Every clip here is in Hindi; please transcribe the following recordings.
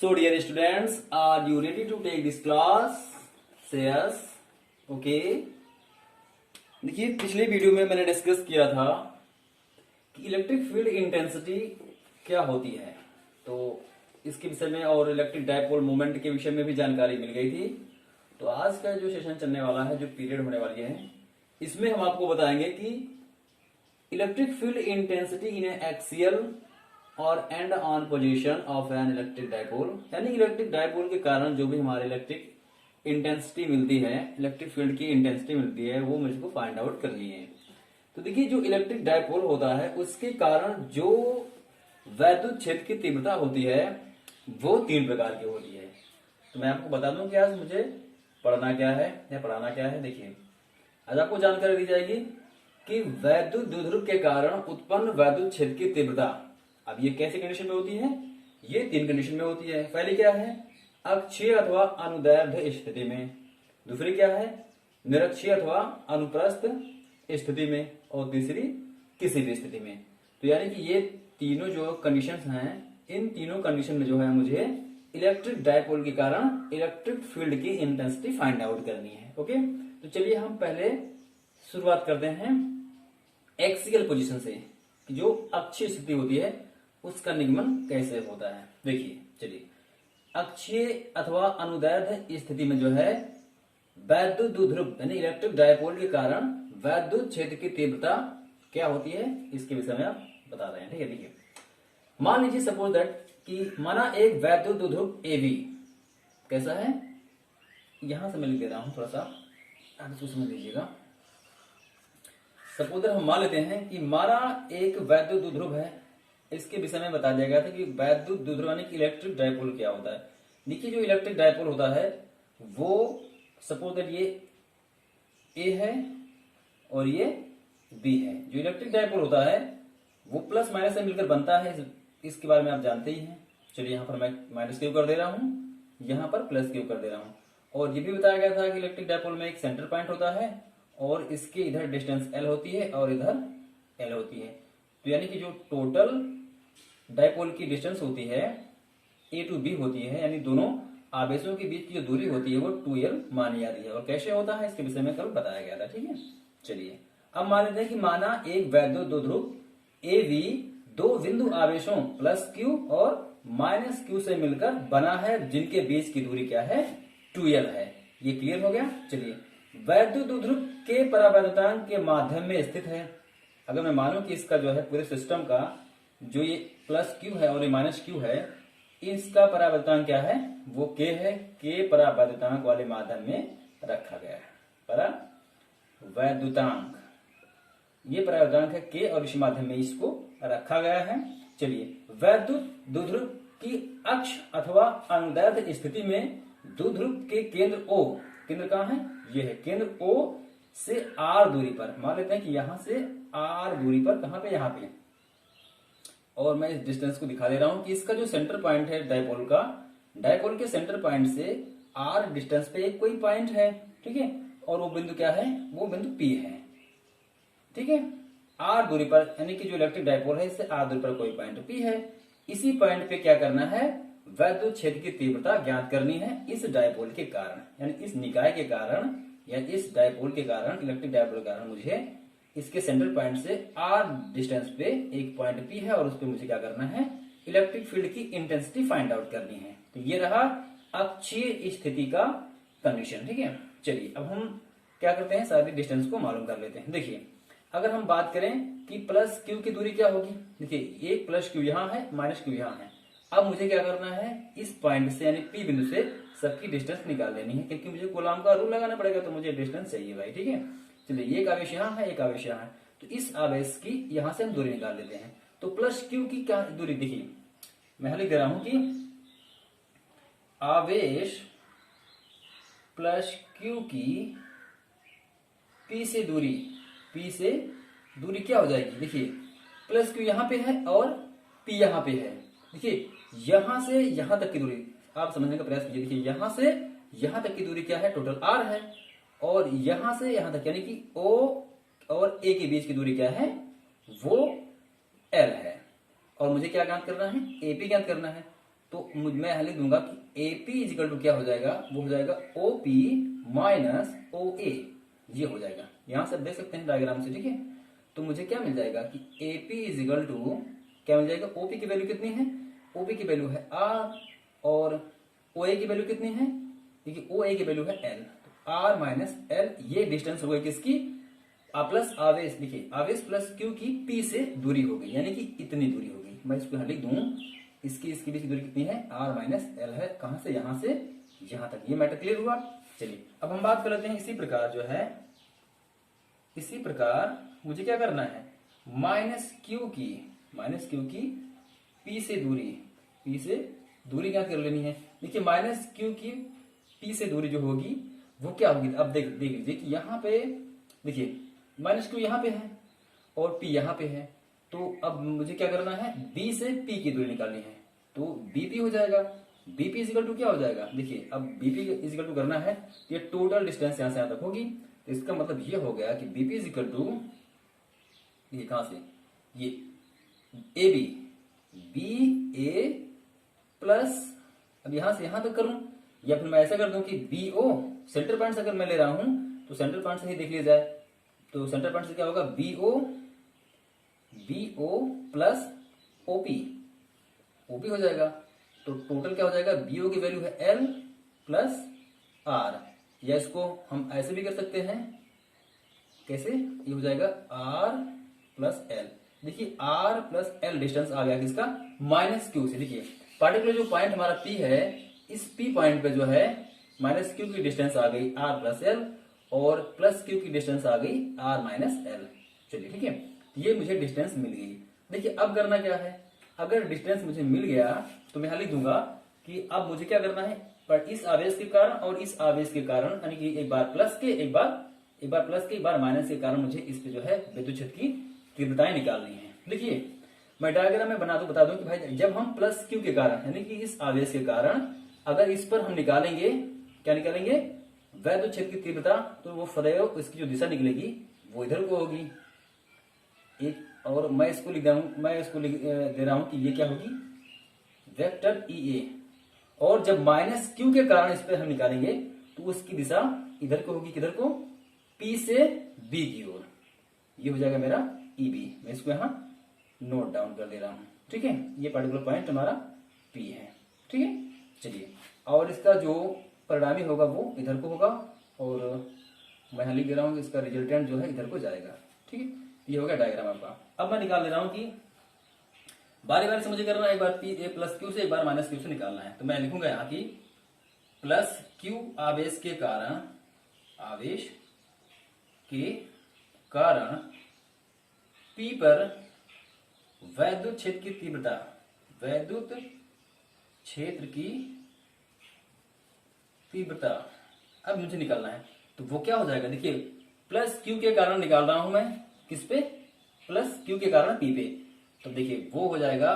So dear students, are you ready to take this class? Say yes. Okay. देखिए पिछले वीडियो में मैंने डिस्कस किया था कि इलेक्ट्रिक फील्ड इंटेंसिटी क्या होती है, तो इसके विषय में और इलेक्ट्रिक डायपोल मोमेंट के विषय में भी जानकारी मिल गई थी। तो आज का जो सेशन चलने वाला है, जो पीरियड होने वाली है, इसमें हम आपको बताएंगे कि electric field intensity in axial और and on position of an electric dipole, यानी इलेक्ट्रिक डायपोल के कारण जो भी हमारे इलेक्ट्रिक इंटेंसिटी मिलती है, इलेक्ट्रिक फील्ड की इंटेंसिटी मिलती है, वो मुझको फाइंड आउट करनी है। तो देखिए जो इलेक्ट्रिक डायपोल होता है उसके कारण जो वैद्युत क्षेत्र की तीव्रता होती है वो तीन प्रकार की होती है। तो मैं आपको बता दूं कि आज मुझे पढ़ना क्या है या पढ़ाना क्या है। देखिए आज आपको जानकारी दी जाएगी कि वैद्युत द्विध्रुव के कारण उत्पन्न वैद्युत क्षेत्र की तीव्रता, अब ये कैसे कंडीशन में होती है, ये तीन कंडीशन में होती है। पहली क्या है, अक्षीय अथवा अनुदैर्ध्य स्थिति में, दूसरी क्या है, निरक्षीय अथवा अनुप्रस्थ स्थिति में, और तीसरी किसी भी स्थिति में। तो यानी कि ये तीनों जो कंडीशंस हैं, इन तीनों कंडीशन में जो है मुझे इलेक्ट्रिक डायपोल के कारण इलेक्ट्रिक फील्ड की इंटेंसिटी फाइंड आउट करनी है। ओके, तो चलिए हम पहले शुरुआत करते हैं एक्सियल पोजीशन से, कि जो अक्षीय स्थिति होती है उसका निगमन कैसे होता है। देखिए चलिए, अक्षीय अथवा अनुदैर्ध्य स्थिति में जो है वैद्युत द्विध्रुव यानी इलेक्ट्रिक डायपोल के कारण वैद्युत क्षेत्र की तीव्रता क्या होती है, इसके विषय में आप बता रहे हैं। ठीक है, देखिए मान लीजिए सपोज दैट कि माना एक वैद्युत द्विध्रुव ए बी कैसा है, यहां से मैं लिख दे रहा हूं, थोड़ा सा आप इसको समझ लीजिएगा। सपोज दैट हम मान लेते हैं कि माना एक वैद्युत द्विध्रुव है, इसके विषय में बता दिया गया था कि वैद्युत द्विध्रुव यानी कि इलेक्ट्रिक डायपोल क्या होता है। देखिए जो इलेक्ट्रिक डायपोल होता है वो सपोज दैट ये ए है और ये बी है। जो इलेक्ट्रिक डायपोल होता है वो प्लस माइनस से मिलकर बनता है, इसके बारे में आप जानते ही हैं। चलिए यहाँ पर मैं माइनस क्यू कर दे रहा हूं, यहाँ पर प्लस क्यू कर दे रहा हूं। और ये भी बताया गया था कि इलेक्ट्रिक डायपोल में एक सेंटर पॉइंट होता है और इसके इधर डिस्टेंस एल होती है और इधर एल होती है। तो यानी कि जो टोटल डायपोल की डिस्टेंस होती है ए टू बी होती है, यानी दोनों आवेशों के बीच की जो दूरी होती है वो 2l मानी जाती है। और कैसे होता है इसके विषय में कल बताया गया था। ठीक है, चलिए अब मान लेते हैं कि माना एक वैद्युत द्विध्रुव ए बी दो बिंदु आवेशों प्लस क्यू और माइनस क्यू से मिलकर बना है, जिनके बीच की दूरी क्या है, 2l है। ये क्लियर हो गया। चलिए वैद्युत द्विध्रुव के परावैद्युतांक के माध्यम में स्थित है। अगर मैं मानूं कि इसका जो है पूरे सिस्टम का जो ये प्लस क्यू है और ये माइनस क्यू है, इसका परावैद्युतांक क्या है, वो के है। के परावैद्युतांक वाले माध्यम में रखा गया है। परावैद्युतांक ये परावैद्युतांक है के और इसी माध्यम में इसको रखा गया है। चलिए वैद्युत द्विध्रुव की अक्ष अथवा अनुदैर्ध्य स्थिति में द्विध्रुव के केंद्र ओ, केंद्र कहाँ है, ये है केंद्र ओ से आर दूरी पर, मान लेते हैं कि यहां से आर दूरी पर, कहां पे, यहां पे, और मैं इस डिस्टेंस को दिखा दे रहा हूं कि इसका जो सेंटर पॉइंट है डायपोल का, डायपोल के सेंटर पॉइंट से आर डिस्टेंस पे एक कोई पॉइंट है। ठीक है, और वो बिंदु क्या है, वो बिंदु पी है। ठीक है, आर दूरी पर, यानी कि जो इलेक्ट्रिक डायपोल है इससे आर दूरी पर कोई पॉइंट पी है। इसी पॉइंट पे क्या करना है, वैद्युत क्षेत्र की तीव्रता ज्ञात करनी है इस डायपोल के कारण, यानी इस निकाय के कारण या इस डायपोल के कारण, इलेक्ट्रिक डायपोल के कारण मुझे इसके सेंटर पॉइंट से आर डिस्टेंस पे एक पॉइंट पी है और उस पर मुझे क्या करना है, इलेक्ट्रिक फील्ड की इंटेंसिटी फाइंड आउट करनी है। तो ये रहा अक्षीय स्थिति का कंडीशन। ठीक है, चलिए अब हम क्या करते हैं, सारी डिस्टेंस को मालूम कर लेते हैं। देखिए अगर हम बात करें कि प्लस क्यू की दूरी क्या होगी, देखिए एक प्लस क्यू यहाँ है, माइनस क्यू यहाँ है। अब मुझे क्या करना है, इस पॉइंट से यानी पी बिंदु से सबकी डिस्टेंस निकाल लेनी है, क्योंकि मुझे कूलॉम का रूल लगाना पड़ेगा, तो मुझे डिस्टेंस चाहिए भाई। ठीक है, चलिए एक आवेश यहाँ है, एक आवेश यहाँ है, तो इस आवेश की यहां से हम दूरी निकाल लेते हैं। तो प्लस क्यू की क्या दूरी, देखिए मैं लिख दे रहा हूं कि आवेश प्लस क्यू की पी से दूरी, पी से दूरी क्या हो जाएगी, देखिए प्लस क्यू यहां पे है और पी यहां पे है। देखिए यहां से यहां तक की दूरी आप समझने का प्रयास कीजिए। देखिए यहां से यहां तक की दूरी क्या है, टोटल आर है, और यहां से यहां तक यानी कि ओ और ए के बीच की दूरी क्या है, वो एल है। और मुझे क्या ज्ञात करना है, एपी ज्ञात करना है। तो मैं यहाँ लिख दूंगा कि एपी इजिकल टू क्या हो जाएगा, वो हो जाएगा ओपी माइनस ओ ए, ये हो जाएगा। यहां से आप देख सकते हैं डायग्राम से, ठीक है। तो मुझे क्या मिल जाएगा कि एपी इजिकल टू क्या मिल जाएगा, ओपी की वैल्यू कितनी है, ओपी की वैल्यू है आर, और ओ ए की वैल्यू कितनी है, देखिए ओ ए की वैल्यू है एल, तो आर माइनस एल, ये डिस्टेंस हो गई किसकी, प्लस आवेश, देखिए आवेश प्लस क्यू की पी से दूरी हो गई, यानी कि इतनी दूरी हो गई। मैं इसको यहां लिख दूं, इसकी बीच की दूरी कितनी है, आर माइनस एल है, कहां से, यहां से यहां तक। ये मैटर क्लियर हुआ। चलिए अब हम बात कर लेते हैं इसी प्रकार जो है, इसी प्रकार मुझे क्या करना है, माइनस क्यू की पी से दूरी क्या कर लेनी है। देखिए माइनस क्यू की पी से दूरी जो होगी वो क्या होगी, अब देख लीजिए कि यहाँ पे देखिए माइनस क्यू यहाँ पे है और पी यहाँ पे है, तो अब मुझे क्या करना है, बी से पी की दूरी निकालनी है, तो बीपी हो जाएगा। बीपी इजिकल टू क्या हो जाएगा, देखिए अब बीपी इजिकल टू करना है, ये टोटल डिस्टेंस यहां से यहां तक होगी, तो इसका मतलब ये हो गया कि बीपी इजिकल टू, ये कहां से, ये ए बी ए प्लस, अब यहां से यहां तक करूं, या फिर मैं ऐसा कर दूं कि बी ओ, सेंटर पॉइंट से अगर मैं ले रहा हूं तो सेंटर पॉइंट से ही देख लिया जाए, तो सेंटर पॉइंट से क्या होगा, बी ओ प्लस ओपी हो जाएगा, तो टोटल क्या हो जाएगा, बीओ की वैल्यू है एल प्लस आर, या इसको हम ऐसे भी कर सकते हैं, कैसे, ये हो जाएगा आर प्लस एल। देखिए आर प्लस एल डिस्टेंस आ गया किसका, माइनस क्यू से। देखिए पार्टिकुलर जो पॉइंट हमारा पी है, इस पी पॉइंट पे जो है माइनस क्यू की डिस्टेंस आ गई आर प्लस एल, और प्लस क्यू की डिस्टेंस आ गई आर माइनस एल। चलिए ठीक है, ये मुझे डिस्टेंस मिल गई। देखिए अब करना क्या है, अगर डिस्टेंस मुझे मिल गया तो मैं यहां लिख दूंगा कि अब मुझे क्या करना है, पर इस आवेश के कारण और इस आवेश के कारण, यानी कि एक बार प्लस के एक बार माइनस के कारण मुझे इस पे जो है विद्युत क्षेत्र की तीव्रताएं निकालनी है। देखिए मैं डायग्राम में बता दूं कि भाई जब हम प्लस क्यू के कारण, यानी कि इस आवेश के कारण अगर इस पर हम निकालेंगे, क्या निकालेंगे, विद्युत क्षेत्र की तीव्रता, तो वो सदैव इसकी जो दिशा निकलेगी वो इधर को होगी। एक और मैं इसको लिख दे रहा हूं कि ये क्या होगी, वेक्टर ई ए, और जब माइनस क्यू के कारण इस पर हम निकालेंगे तो उसकी दिशा इधर को होगी, किधर को, पी से बी की ओर, ये हो जाएगा मेरा ई बी। मैं इसको यहां नोट डाउन कर दे रहा हूं, ठीक है। ये पर्टिकुलर पॉइंट हमारा पी है, ठीक है। चलिए और इसका जो परिणामी होगा वो इधर को होगा, और मैं यहां लिख दे रहा हूं कि इसका रिजल्टेंट जो है इधर को जाएगा, ठीक है। ये हो गया डायग्राम आपका। अब मैं निकाल दे रहा हूं कि बारी बारी से मुझे करना है, एक बार पी ए प्लस क्यू से, एक बार माइनस क्यू से निकालना है। तो मैं लिखूंगा यहां की प्लस क्यू आवेश के कारण पी पर विद्युत क्षेत्र की तीव्रता अब मुझे निकालना है, तो वो क्या हो जाएगा, देखिए प्लस क्यू के कारण निकाल रहा हूं मैं, किस पे, प्लस क्यू के कारण पी पे, तो देखिए वो हो जाएगा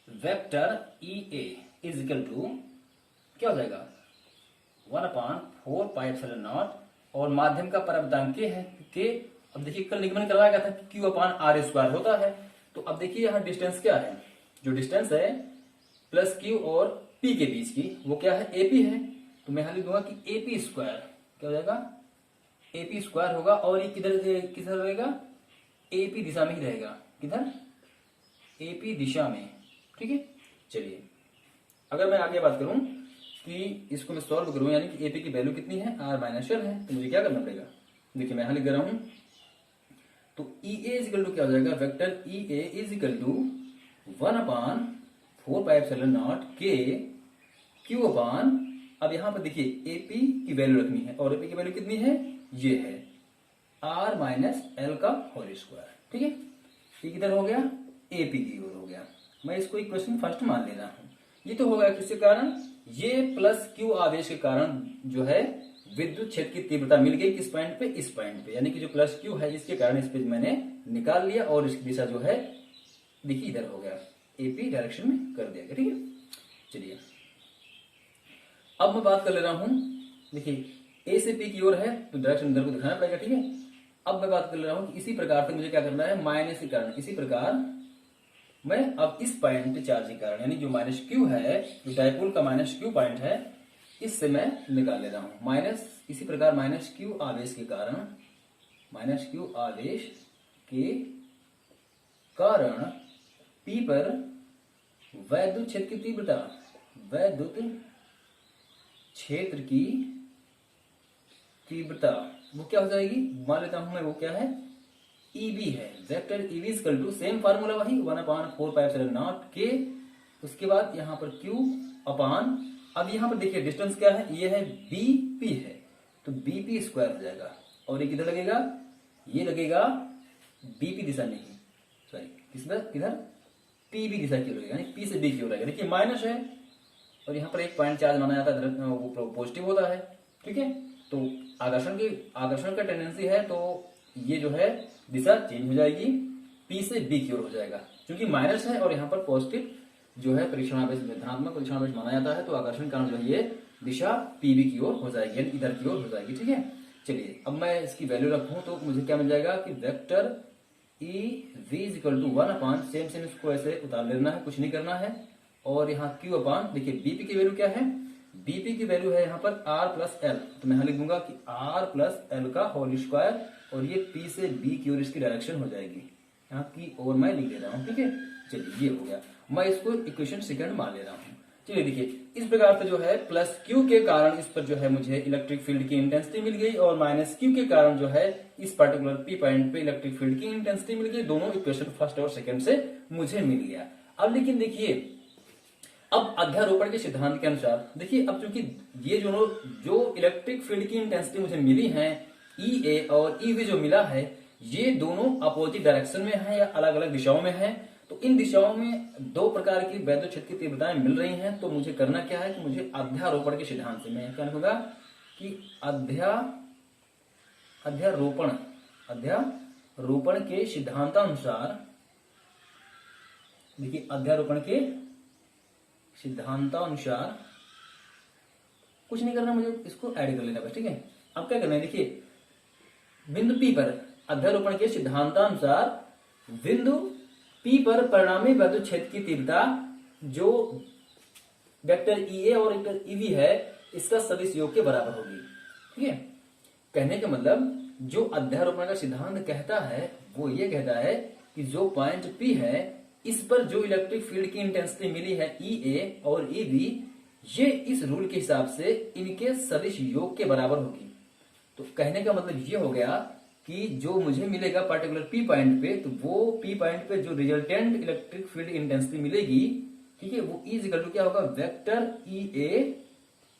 vector E A is equal to क्या हो जाएगा, 1/4πε0, और माध्यम का परवृत्तांक है के। अब देखिए कल निगमन करवाया गया था कि Q/R² होता है, तो अब देखिए यहाँ डिस्टेंस क्या है, जो डिस्टेंस है प्लस क्यू और पी के बीच की, वो क्या है, एपी है। तो मैं यहां लिख दूंगा कि एपी स्क्वायर क्या हो जाएगा, एपी स्क्वायर होगा, और ये किधर रहेगा, एपी दिशा में ही रहेगा, किधर, एपी दिशा में, ठीक है। चलिए अगर मैं आगे बात करूं कि इसको मैं सॉल्व करूं, यानी कि एपी की वैल्यू कितनी है, आर माइनस एल है, तो मुझे क्या करना पड़ेगा, देखिए मैं यहां लिख दे रहा हूं, तो ई ए इजिकल टू क्या हो जाएगा, vector E A is equal to 1/4πε0 के क्यू अपान, अब यहां पर देखिए एपी की वैल्यू रखनी है, और एपी की वैल्यू कितनी है, ये है आर माइनस एल का होल स्क्वायर, ठीक है। ये किधर हो गया, एपी की ओर हो गया। मैं इसको इक्वेशन फर्स्ट मान ले रहा हूं। ये तो होगा किसके कारण, ये प्लस क्यू आवेश के कारण जो है विद्युत क्षेत्र की तीव्रता मिल गई, किस पॉइंट पे, इस पॉइंट पे, यानी कि जो प्लस क्यू है इसके कारण इस पे मैंने निकाल लिया, और इसकी दिशा जो है देखिए इधर हो गया, एपी डायरेक्शन में कर दिया गया, ठीक है। चलिए अब मैं बात कर ले रहा हूं, देखिए ए से पी की ओर है तो डायरेक्शन इधर को दिखाना पड़ेगा, ठीक है। अब मैं बात कर ले रहा हूं कि इसी प्रकार से मुझे क्या करना है, माइनस के कारण, इसी प्रकार मैं अब इस पॉइंट पे चार्ज के कारण यानी जो माइनस क्यू है, जो डायपोल का माइनस क्यू पॉइंट है, इससे मैं निकाल ले रहा हूं माइनस। इसी प्रकार माइनस क्यू आवेश के कारण, माइनस क्यू आवेश के कारण पी पर वैद्युत क्षेत्र की तीव्रता, वैद्युत क्षेत्र की तीव्रता वो क्या हो जाएगी, मान लेता हूं मैं, वो क्या है, EB है। Vector EB equal to same formula वही 1/4πε0 के, उसके बाद यहां पर Q अपान, अब यहां पर देखिए डिस्टेंस क्या है, ये है BP है, तो BP स्क्वायर हो जाएगा। और ये किधर लगेगा, ये लगेगा BP दिशा में ही, सॉरी किधर PB दिशा की लगेगा, यानी P से B की ओर आएगा। देखिए माइनस है और यहाँ पर एक पॉइंट चार्ज माना जाता है, वो पॉजिटिव होता है, ठीक है। तो आकर्षण का टेंडेंसी है, तो ये जो है दिशा चेंज हो जाएगी, P से B की ओर हो जाएगा। क्योंकि माइनस है और यहाँ पर पॉजिटिव जो है परीक्षणावेश, धनात्मक परीक्षणावेश माना जाता है, तो आकर्षण के कारण जो है ये दिशा PB की ओर हो जाएगी, यानी इधर की ओर हो जाएगी, ठीक है। चलिए अब मैं इसकी वैल्यू रखूं तो मुझे क्या मिल जाएगा कि vector EV equal to 1/, same इसको ऐसे उतार लेना है, कुछ नहीं करना है। और यहाँ Q अपान, देखिए BP की वैल्यू क्या है, BP की वैल्यू है यहाँ पर R प्लस एल, तो मैं यहाँ लिख दूंगा कि R प्लस एल का होल स्क्वायर, और ये P से B की ओर इसकी डायरेक्शन हो जाएगी, यहाँ की ओर मैं लिख दे रहा हूँ, ठीक है। चलिए ये हो गया, मैं इसको इक्वेशन सेकंड मान ले रहा हूँ। चलिए देखिए इस प्रकार से जो है प्लस Q के कारण इस पर जो है मुझे इलेक्ट्रिक फील्ड की इंटेंसिटी मिल गई, और माइनस Q के कारण जो है इस पर्टिकुलर P पॉइंट पे इलेक्ट्रिक फील्ड की इंटेंसिटी मिल गई। दोनों इक्वेशन फर्स्ट और सेकंड से मुझे मिल गया। अब लेकिन देखिए, अब अध्यारोपण के सिद्धांत के अनुसार देखिए, अब चूंकि ये जो इलेक्ट्रिक फील्ड की इंटेंसिटी मुझे मिली है, EA और EV जो मिला है, ये दोनों अपोजिट डायरेक्शन में है या अलग अलग दिशाओं में है। तो इन दिशाओं में दो प्रकार की वैद्युत क्षेत्र की तीव्रताएं मिल रही हैं। तो मुझे करना क्या है कि मुझे अध्यारोपण के सिद्धांत से, मैं क्या लिखूंगा कि अध्यारोपण के सिद्धांतानुसार, देखिए अध्यारोपण के सिद्धांतानुसार कुछ नहीं करना, मुझे इसको ऐड कर लेना बस, ठीक है। अब क्या करना है, देखिए बिंदु P पर अध्यारोपण के सिद्धांतानुसार बिंदु P पर परिणामी वैद्युत क्षेत्र की तीव्रता जो वेक्टर EA और वेक्टर EV है, इसका सदिश योग के बराबर होगी, ठीक है। कहने का मतलब जो अध्यारोपण का सिद्धांत कहता है वो ये कहता है कि जो पॉइंट P है, इस पर जो इलेक्ट्रिक फील्ड की इंटेंसिटी मिली है EA और EV, ये इस रूल के हिसाब से इनके सदिश योग के बराबर होगी। तो कहने का मतलब ये हो गया कि जो मुझे मिलेगा पर्टिकुलर P पॉइंट पे, तो वो P पॉइंट पे जो रिजल्टेंट इलेक्ट्रिक फील्ड इंटेंसिटी मिलेगी, ठीक है, वो इज इक्वल टू क्या होगा, vector EA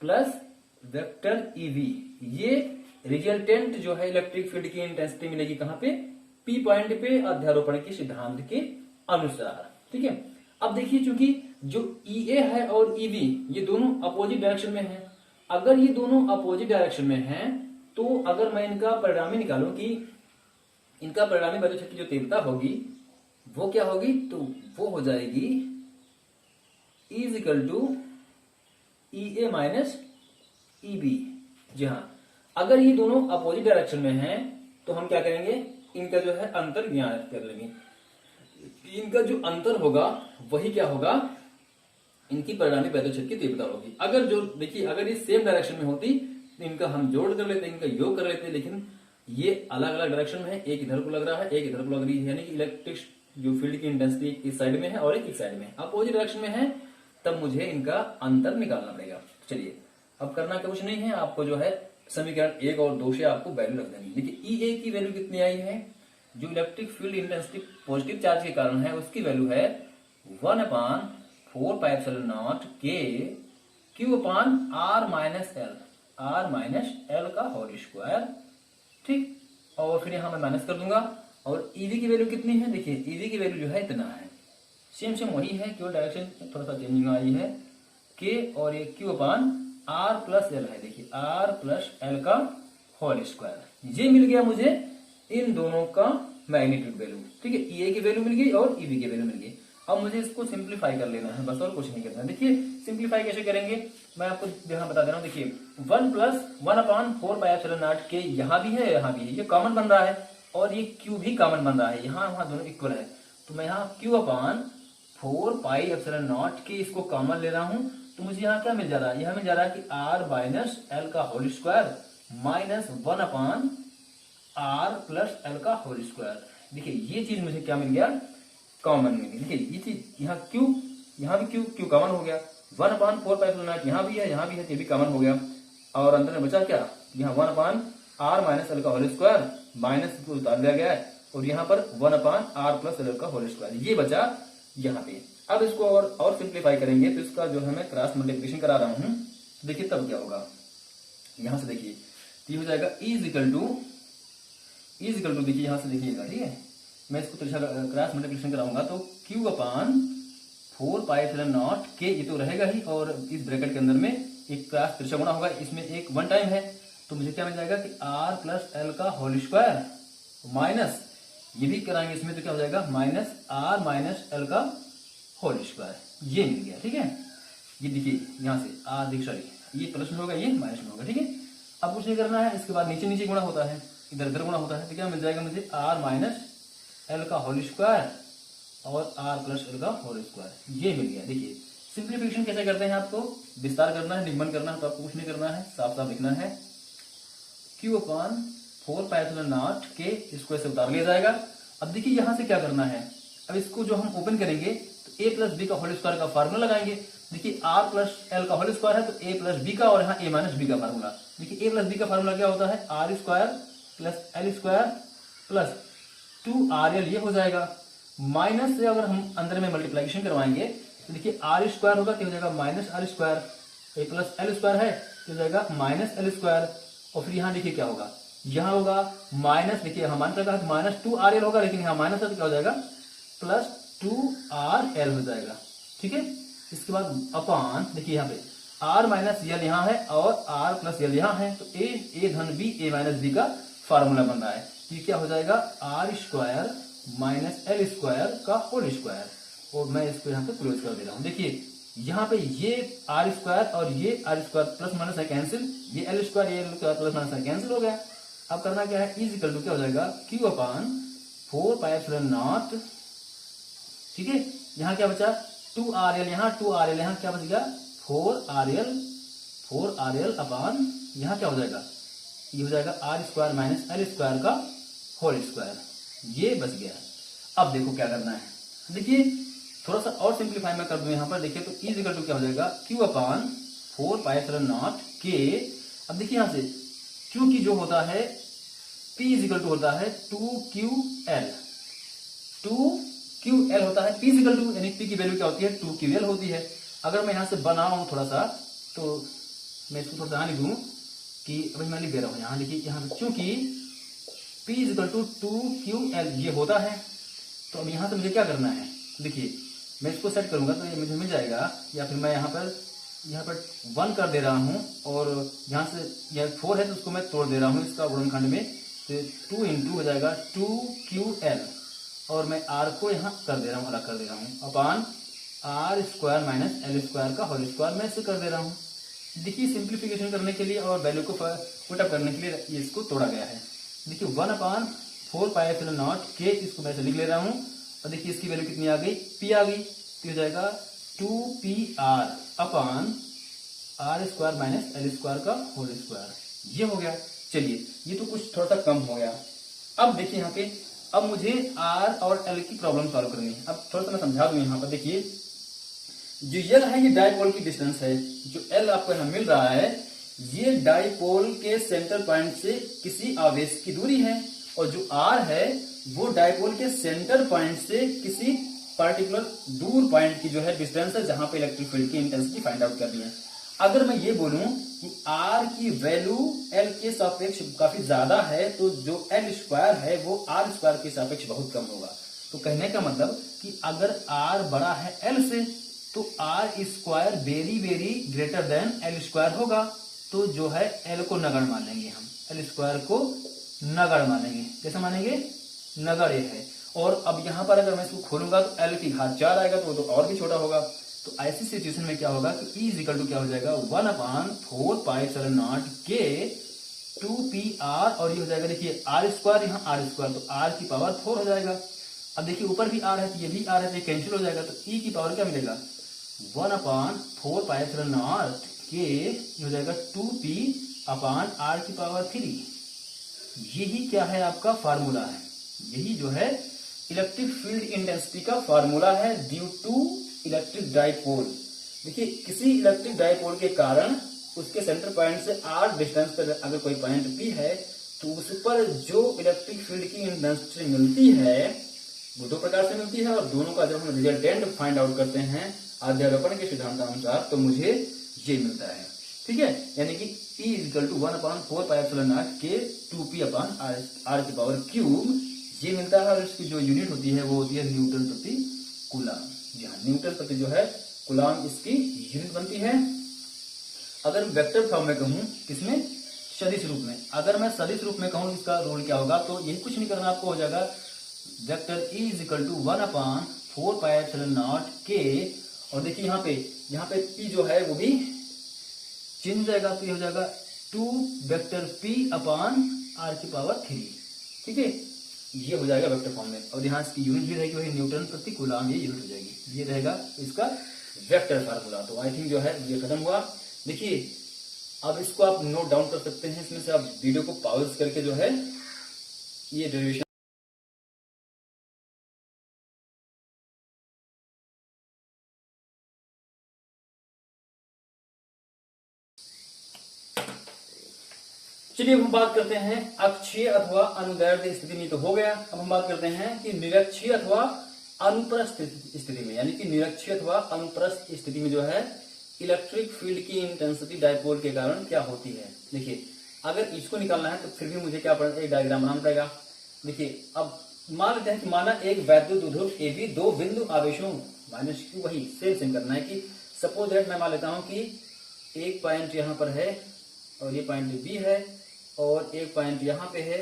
plus vector EV। ये रिजल्टेंट जो है इलेक्ट्रिक फील्ड की इंटेंसिटी मिलेगी कहां पे, P पॉइंट पे अध्यारोपण के सिद्धांत के अनुसार, ठीक है। अब देखिए चूंकि जो EA है और EV ये दोनों अपोजिट डायरेक्शन में हैं। अगर ये दोनों अपोजिट डायरेक्शन में हैं, तो अगर मैं इनका परिणामी निकालूं कि इनका परिणामी वैद्युत क्षेत्र की जो तीव्रता होगी वो क्या होगी, तो वो हो जाएगी is equal to EA minus EB। जी हाँ, अगर ये दोनों अपोजिट डायरेक्शन में हैं तो हम क्या करेंगे, इनका जो है अंतर ज्ञात कर लेंगे। इनका जो अंतर होगा वही क्या होगा, इनकी परिणामी वैद्युत क्षेत्र की तीव्रता होगी। अगर जो देखिए, अगर ये सेम डायरेक्शन में होती तो इनका हम जोड़ कर लेते, इनका योग कर लेते, लेकिन ये अलग अलग डायरेक्शन में है, एक इधर को लग रहा है, एक इधर को लग रही है, यानी कि इलेक्ट्रिक जो फील्ड की इंटेंसिटी इस साइड में है और एक इस साइड में है, अपोजिट डायरेक्शन में है, तब मुझे इनका अंतर निकालना पड़ेगा। चलिए अब करना कुछ नहीं है, आपको जो है समीकरण 1 और 2 से आपको वैल्यू रख देनी। देखिए EA की वैल्यू कितनी आई है, जो electric field intensity positive charge के कारण है उसकी वैल्यू है 1/4πε0 के Q upon R minus L का होल स्क्वायर, ठीक। और फिर यहां मैं माइनस कर दूंगा। और EV की वैल्यू कितनी है, देखिए EV की वैल्यू जो है इतना है, सेम वही है, केवल डायरेक्शन थोड़ा सा चेंजिंग आई है, K और ये Q upon R plus L है, देखिए R प्लस एल का होल स्क्वायर। ये मिल गया मुझे इन दोनों का मैग्नीट्यूड वैल्यू, ठीक है। EA की वैल्यु मिल गई और EV की वैल्यू मिल गई। अब मुझे इसको सिंप्लीफाई कर लेना है बस, और कुछ नहीं करना है। देखिए सिंप्लीफाई कैसे करेंगे, मैं आपको यहाँ बता दे रहा हूँ। देखिए 1 प्लस 1/4πε0 के यहाँ भी है, यहाँ भी है, ये कॉमन बन रहा है, और ये Q भी कॉमन बन रहा है, यहाँ वहां दोनों इक्वल है। तो मैं यहाँ Q upon 4 pi epsilon not के, इसको कॉमन ले रहा हूं तो मुझे यहाँ क्या मिल जा रहा है, यहाँ मिल जा रहा है कि आर माइनस एल का whole square minus 1 upon R plus L का होल स्क्वायर। देखिए ये चीज मुझे क्या मिल गया, कॉमन मिल गई। देखिए ये चीज यहाँ क्यू, यहाँ भी क्यू, क्यू कॉमन हो गया। 1 अपान 4 पाई एप्सिलॉन नॉट यहाँ भी है, यहाँ भी है, ये भी कॉमन हो गया। और अंदर में बचा क्या, यहाँ 1 अपान आर माइनस एल का होल स्क्वायर, माइनस को उतार दिया गया है और यहाँ पर 1 अपान आर प्लस एल का होल स्क्वायर, ये बचा यहाँ पे। अब इसको और सिंप्लीफाई करेंगे तो इसका जो है मैं क्रॉस मल्टीप्लिकेशन करा रहा हूँ, देखिए तब क्या होगा। यहां से देखिए तो ये हो जाएगा इज इक्वल टू देखिए यहां से देखिएगा, ठीक है, मैं इसको क्रॉस मल्टीप्लिकेशन कराऊंगा तो Q upon 4 pi epsilon not के, ये तो रहेगा ही, और इस ब्रैकेट के अंदर में एक क्रॉस तिरछा गुणा होगा, इसमें एक 1 टाइम है तो मुझे क्या मिल जाएगा कि आर प्लस एल का होल स्क्वायर माइनस, ये भी कराएंगे इसमें तो क्या हो जाएगा माइनस आर माइनस एल का होल स्क्वायर, ये मिल गया। ठीक है, ये देखिए यहां से आर देखिए, सॉरी ये प्लस में होगा, ये माइनस में होगा। ठीक है, अब कुछ नहीं करना है, इसके बाद नीचे नीचे गुणा होता है, इधर इधर गुणा होता है, तो क्या मिल जाएगा मुझे आर माइनस एल का होल स्क्वायर और आर प्लस एल का होल स्क्वायर, ये मिल गया। देखिए सिंप्लीफिकेशन कैसे करते हैं, आपको विस्तार करना है, निगमन करना है, तो आपको कुछ नहीं करना है, साफ साफ लिखना है Q upon 4 pi epsilon not के, इसको ऐसे उतार लिया जाएगा। अब देखिए यहां से क्या करना है, अब इसको जो हम ओपन करेंगे तो ए प्लस बी का होल स्क्वायर का फार्मूला लगाएंगे। देखिए आर प्लस एल का होल स्क्वायर है तो ए प्लस बी का, और यहाँ ए माइनस बी का फार्मूला। देखिए ए प्लस बी का फार्मूला क्या होता है, R square plus L square plus 2 R L, ये हो जाएगा। माइनस से अगर हम अंदर में मल्टीप्लीकेशन करवाएंगे तो देखिए आर स्क्वायर होगा, क्या हो जाएगा minus R square, A plus L square है तो हो जाएगा माइनस एल स्क्वायर, और फिर यहाँ देखिए क्या होगा, यहाँ होगा माइनस, देखिए हमारे तरह माइनस 2 आर एल होगा, लेकिन यहाँ माइनस है तो क्या हो जाएगा प्लस 2 आर एल हो जाएगा। ठीक है, इसके बाद अपान, देखिए यहाँ पे आर माइनस एल यहाँ है और आर प्लस एल यहाँ है, तो ए धन बी, ए माइनस बी का फार्मूला बन रहा है। तो ये क्या हो जाएगा R square minus L square का होल स्क्वायर, और मैं इसको यहाँ पे क्लोज कर दे रहा हूँ। देखिए यहाँ पे ये आर स्क्वायर और ये आर स्क्वायर प्लस माइनस है कैंसिल, ये एल स्क्वायर ये एल स्क्वायर प्लस माइनस है कैंसिल हो गया। अब करना क्या है, इज इक्वल टू क्या हो जाएगा Q upon 4 pi epsilon not, ठीक है, यहाँ क्या बचा 2 आर एल, यहाँ 2 आर एल, यहाँ क्या बच गया 4 आर एल अपान, यहाँ क्या हो जाएगा, ये हो जाएगा R square minus L square का होल स्क्वायर, ये बच गया। अब देखो क्या करना है, देखिए थोड़ा सा और सिंप्लीफाई मैं कर दूं यहाँ पर, देखिए तो इज इक्वल टू क्या हो जाएगा Q upon 4 pi epsilon not के। अब देखिए यहाँ से क्यू की जो होता है पी इज इक्वल टू होता है 2QL, 2QL होता है, पी इज इक्वल टू यानी पी की वैल्यू क्या होती है 2QL होती है। अगर मैं यहाँ से बनाऊं थोड़ा सा, तो मैं इसको थोड़ा सा लिख दूं कि अभी मैं लिख दे रहा हूँ यहाँ, देखिए यहाँ पे चूंकि P is equal to 2QL ये होता है, तो अब यहाँ से मुझे क्या करना है, देखिए मैं इसको सेट करूंगा तो ये मुझे मिल जाएगा, या फिर मैं यहाँ पर 1 कर दे रहा हूँ, और यहाँ से यह 4 है तो उसको मैं तोड़ दे रहा हूँ इसका गुणनखंड में, तो 2 इंटू हो जाएगा 2QL, और मैं R को यहाँ कर दे रहा हूँ, अलग कर दे रहा हूँ, upon R square minus L square का होल स्क्वायर मैं इसे कर दे रहा हूँ। देखिए सिंप्लीफिकेशन करने के लिए और वैल्यू को पुट अप करने के लिए ये इसको तोड़ा गया है। देखिए 1 अपान 4 पाई एप्सिलॉन नॉट के, इसको मैं ऐसे लिख ले रहा हूँ, और देखिए इसकी वैल्यू कितनी आ गई, P आ गई, तो हो जाएगा 2PR upon R square minus L square का होल स्क्वायर, ये हो गया। चलिए ये तो कुछ थोड़ा सा कम हो गया। अब देखिए यहाँ पे, अब मुझे आर और एल की प्रॉब्लम सॉल्व करनी है। अब थोड़ा सा मैं समझा दूं यहाँ पर, देखिए जो एल है ये डाइपोल की डिस्टेंस है, जो एल आपको यहाँ मिल रहा है ये डाइपोल के सेंटर पॉइंट से किसी आवेश की दूरी है, और जो आर है वो डाइपोल के सेंटर पॉइंट से किसी पार्टिकुलर दूर पॉइंट की जो है डिस्टेंस है, जहां पे इलेक्ट्रिक फील्ड की इंटेंसिटी फाइंड आउट करनी है। अगर मैं ये बोलूं कि आर की वैल्यू एल के सापेक्ष काफी ज्यादा है, तो जो एल स्क्वायर है वो आर स्क्वायर के सापेक्ष बहुत कम होगा। तो कहने का मतलब कि अगर आर बड़ा है एल से, तो R square very very greater than L square होगा, तो जो है एल को नगण्य मान लेंगे हम, एल स्क्वायर को नगण्य मानेंगे। कैसे मानेंगे, नगण्य है। और अब यहां पर अगर मैं इसको खोलूंगा तो एल की घात 4 आएगा, तो वो तो और भी छोटा होगा। तो ऐसी सिचुएशन में क्या होगा कि E इज इक्वल टू क्या हो जाएगा 1 अपान 4 पाई एप्सिलॉन नॉट के 2PR, और ये हो जाएगा देखिए आर स्क्वायर, यहाँ आर स्क्वायर, तो आर की पावर 4 हो जाएगा। अब देखिए ऊपर भी आर है तो ये भी आर है, तो ये कैंसिल हो जाएगा, तो ई की पावर क्या मिलेगा 1/4πε0 के हो जाएगा 2p/r3। यही क्या है आपका फार्मूला है, यही जो है इलेक्ट्रिक फील्ड इंटेंसिटी का फार्मूला है ड्यू टू इलेक्ट्रिक डाइपोल। देखिए किसी इलेक्ट्रिक डाइपोल के कारण उसके सेंटर पॉइंट से r डिस्टेंस पर अगर कोई पॉइंट p है तो उस पर जो इलेक्ट्रिक फील्ड की इंटेंसिटी मिलती है वो दो प्रकार से मिलती है, और दोनों का जब हम रिजल्टेंट फाइंड आउट करते हैं अध्यारोपण के सिद्धांतानुसार तो मुझे ये मिलता है। ठीक है, यानी कि E = 1/4πε0 के 2p/r⁵ ये मिलता है, और इसकी जो यूनिट होती है वो होती है न्यूटन प्रति कूलम। यहाँ न्यूटन प्रति जो है कूलम इसकी यूनिट बनती है। अगर वेक्टर फॉर्म में कहूं, किसमें, सदिश रूप में, अगर मैं सदिश रूप में कहूं इसका रूल क्या होगा, तो यही कुछ नहीं करना आपको, हो जाएगा वेक्टर E = 1/4πε0 के, और देखिए यहाँ पे P जो है वो भी चेंज हो जाएगा, तो ये हो जाएगा 2 वेक्टर p/r⁵। ठीक है, ये हो जाएगा वेक्टर फॉर्म में, और यहाँ इसकी यूनिट भी रहेगी वही न्यूटन प्रति कूलम, ये यूनिट हो जाएगी, ये रहेगा इसका वेक्टर फार्मूला। तो आई थिंक जो है ये खत्म हुआ। देखिए अब इसको आप नोट डाउन कर सकते हैं, इसमें से आप वीडियो को पॉज करके जो है ये डेरिवेशन चलिए अब हम बात करते हैं अक्षीय अथवा अनुदैर्ध्य स्थिति में, तो हो गया। अब हम बात करते हैं कि निरक्षीय अथवा अनुप्रस्थ स्थिति में, यानी कि निरक्षीय अथवा अनुप्रस्थ स्थिति में जो है इलेक्ट्रिक फील्ड की इंटेंसिटी डायपोल के कारण क्या होती है। देखिए अगर इसको निकालना है तो फिर भी मुझे क्या पड़ेगा, एक डायग्राम बनाना पड़ेगा। देखिए अब मान लेते हैं कि माना एक वैद्युत द्विध्रुव AB दो बिंदु आवेशों -q, वही सेम करना है कि सपोज दैट मैं मान लेता हूं कि एक पॉइंट यहाँ पर है और ये पॉइंट B है, और एक पॉइंट यहाँ पे है,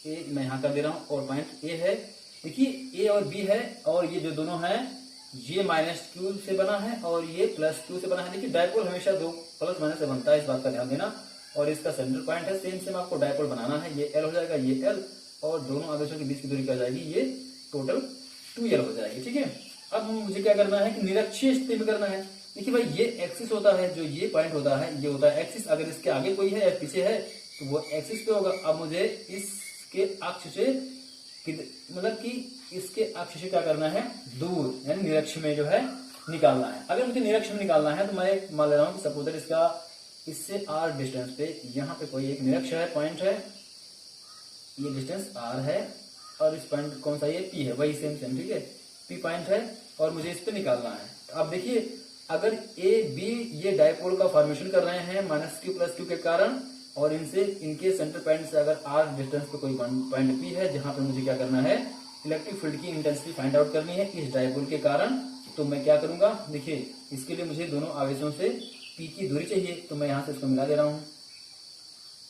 ए मैं यहाँ कर दे रहा हूँ, और पॉइंट A है। देखिए A और B है, और ये जो दोनों हैं ये -q से बना है और ये +q से बना है। देखिए डायपोल हमेशा दो प्लस माइनस से बनता है, इस बात का ध्यान देना। और इसका सेंटर पॉइंट है, सेम आपको डायपोल बनाना है, ये L हो जाएगा, ये L, और दोनों आवेशों के बीच की दूरी क्या जाएगी, ये टोटल 2L हो जाएगी। ठीक है, अब मुझे क्या करना है कि निरक्षीय स्थिति में करना है। देखिए भाई ये एक्सिस होता है, जो ये पॉइंट होता है ये होता है एक्सिस, अगर इसके आगे कोई है या पीछे है तो वो एक्सिस पे होगा। अब मुझे इसके अक्ष से मतलब कि इसके अक्ष से क्या करना है, दूर, यानी निरक्ष में जो है निकालना है। अगर मुझे निरक्ष में निकालना है तो मैं मान ले रहा हूँ कि सपोज इसका इससे r डिस्टेंस पे यहाँ पे कोई एक निरक्ष है, पॉइंट है, ये डिस्टेंस r है, और इस पॉइंट कौन सा, ये P है, वही सेम। ठीक है, P पॉइंट है और मुझे इस पे निकालना है। अब देखिए अगर A B ये डायपोल का फॉर्मेशन कर रहे हैं -q+q के कारण, और इनके सेंटर पॉइंट से अगर r डिस्टेंस पे कोई पॉइंट P है जहां पे मुझे क्या करना है, इलेक्ट्रिक फील्ड की इंटेंसिटी फाइंड आउट करनी है इस डायपोल के कारण, तो मैं क्या करूंगा, देखिए इसके लिए मुझे दोनों आवेशों से P की दूरी चाहिए, तो मैं यहाँ से इसको मिला दे रहा हूँ,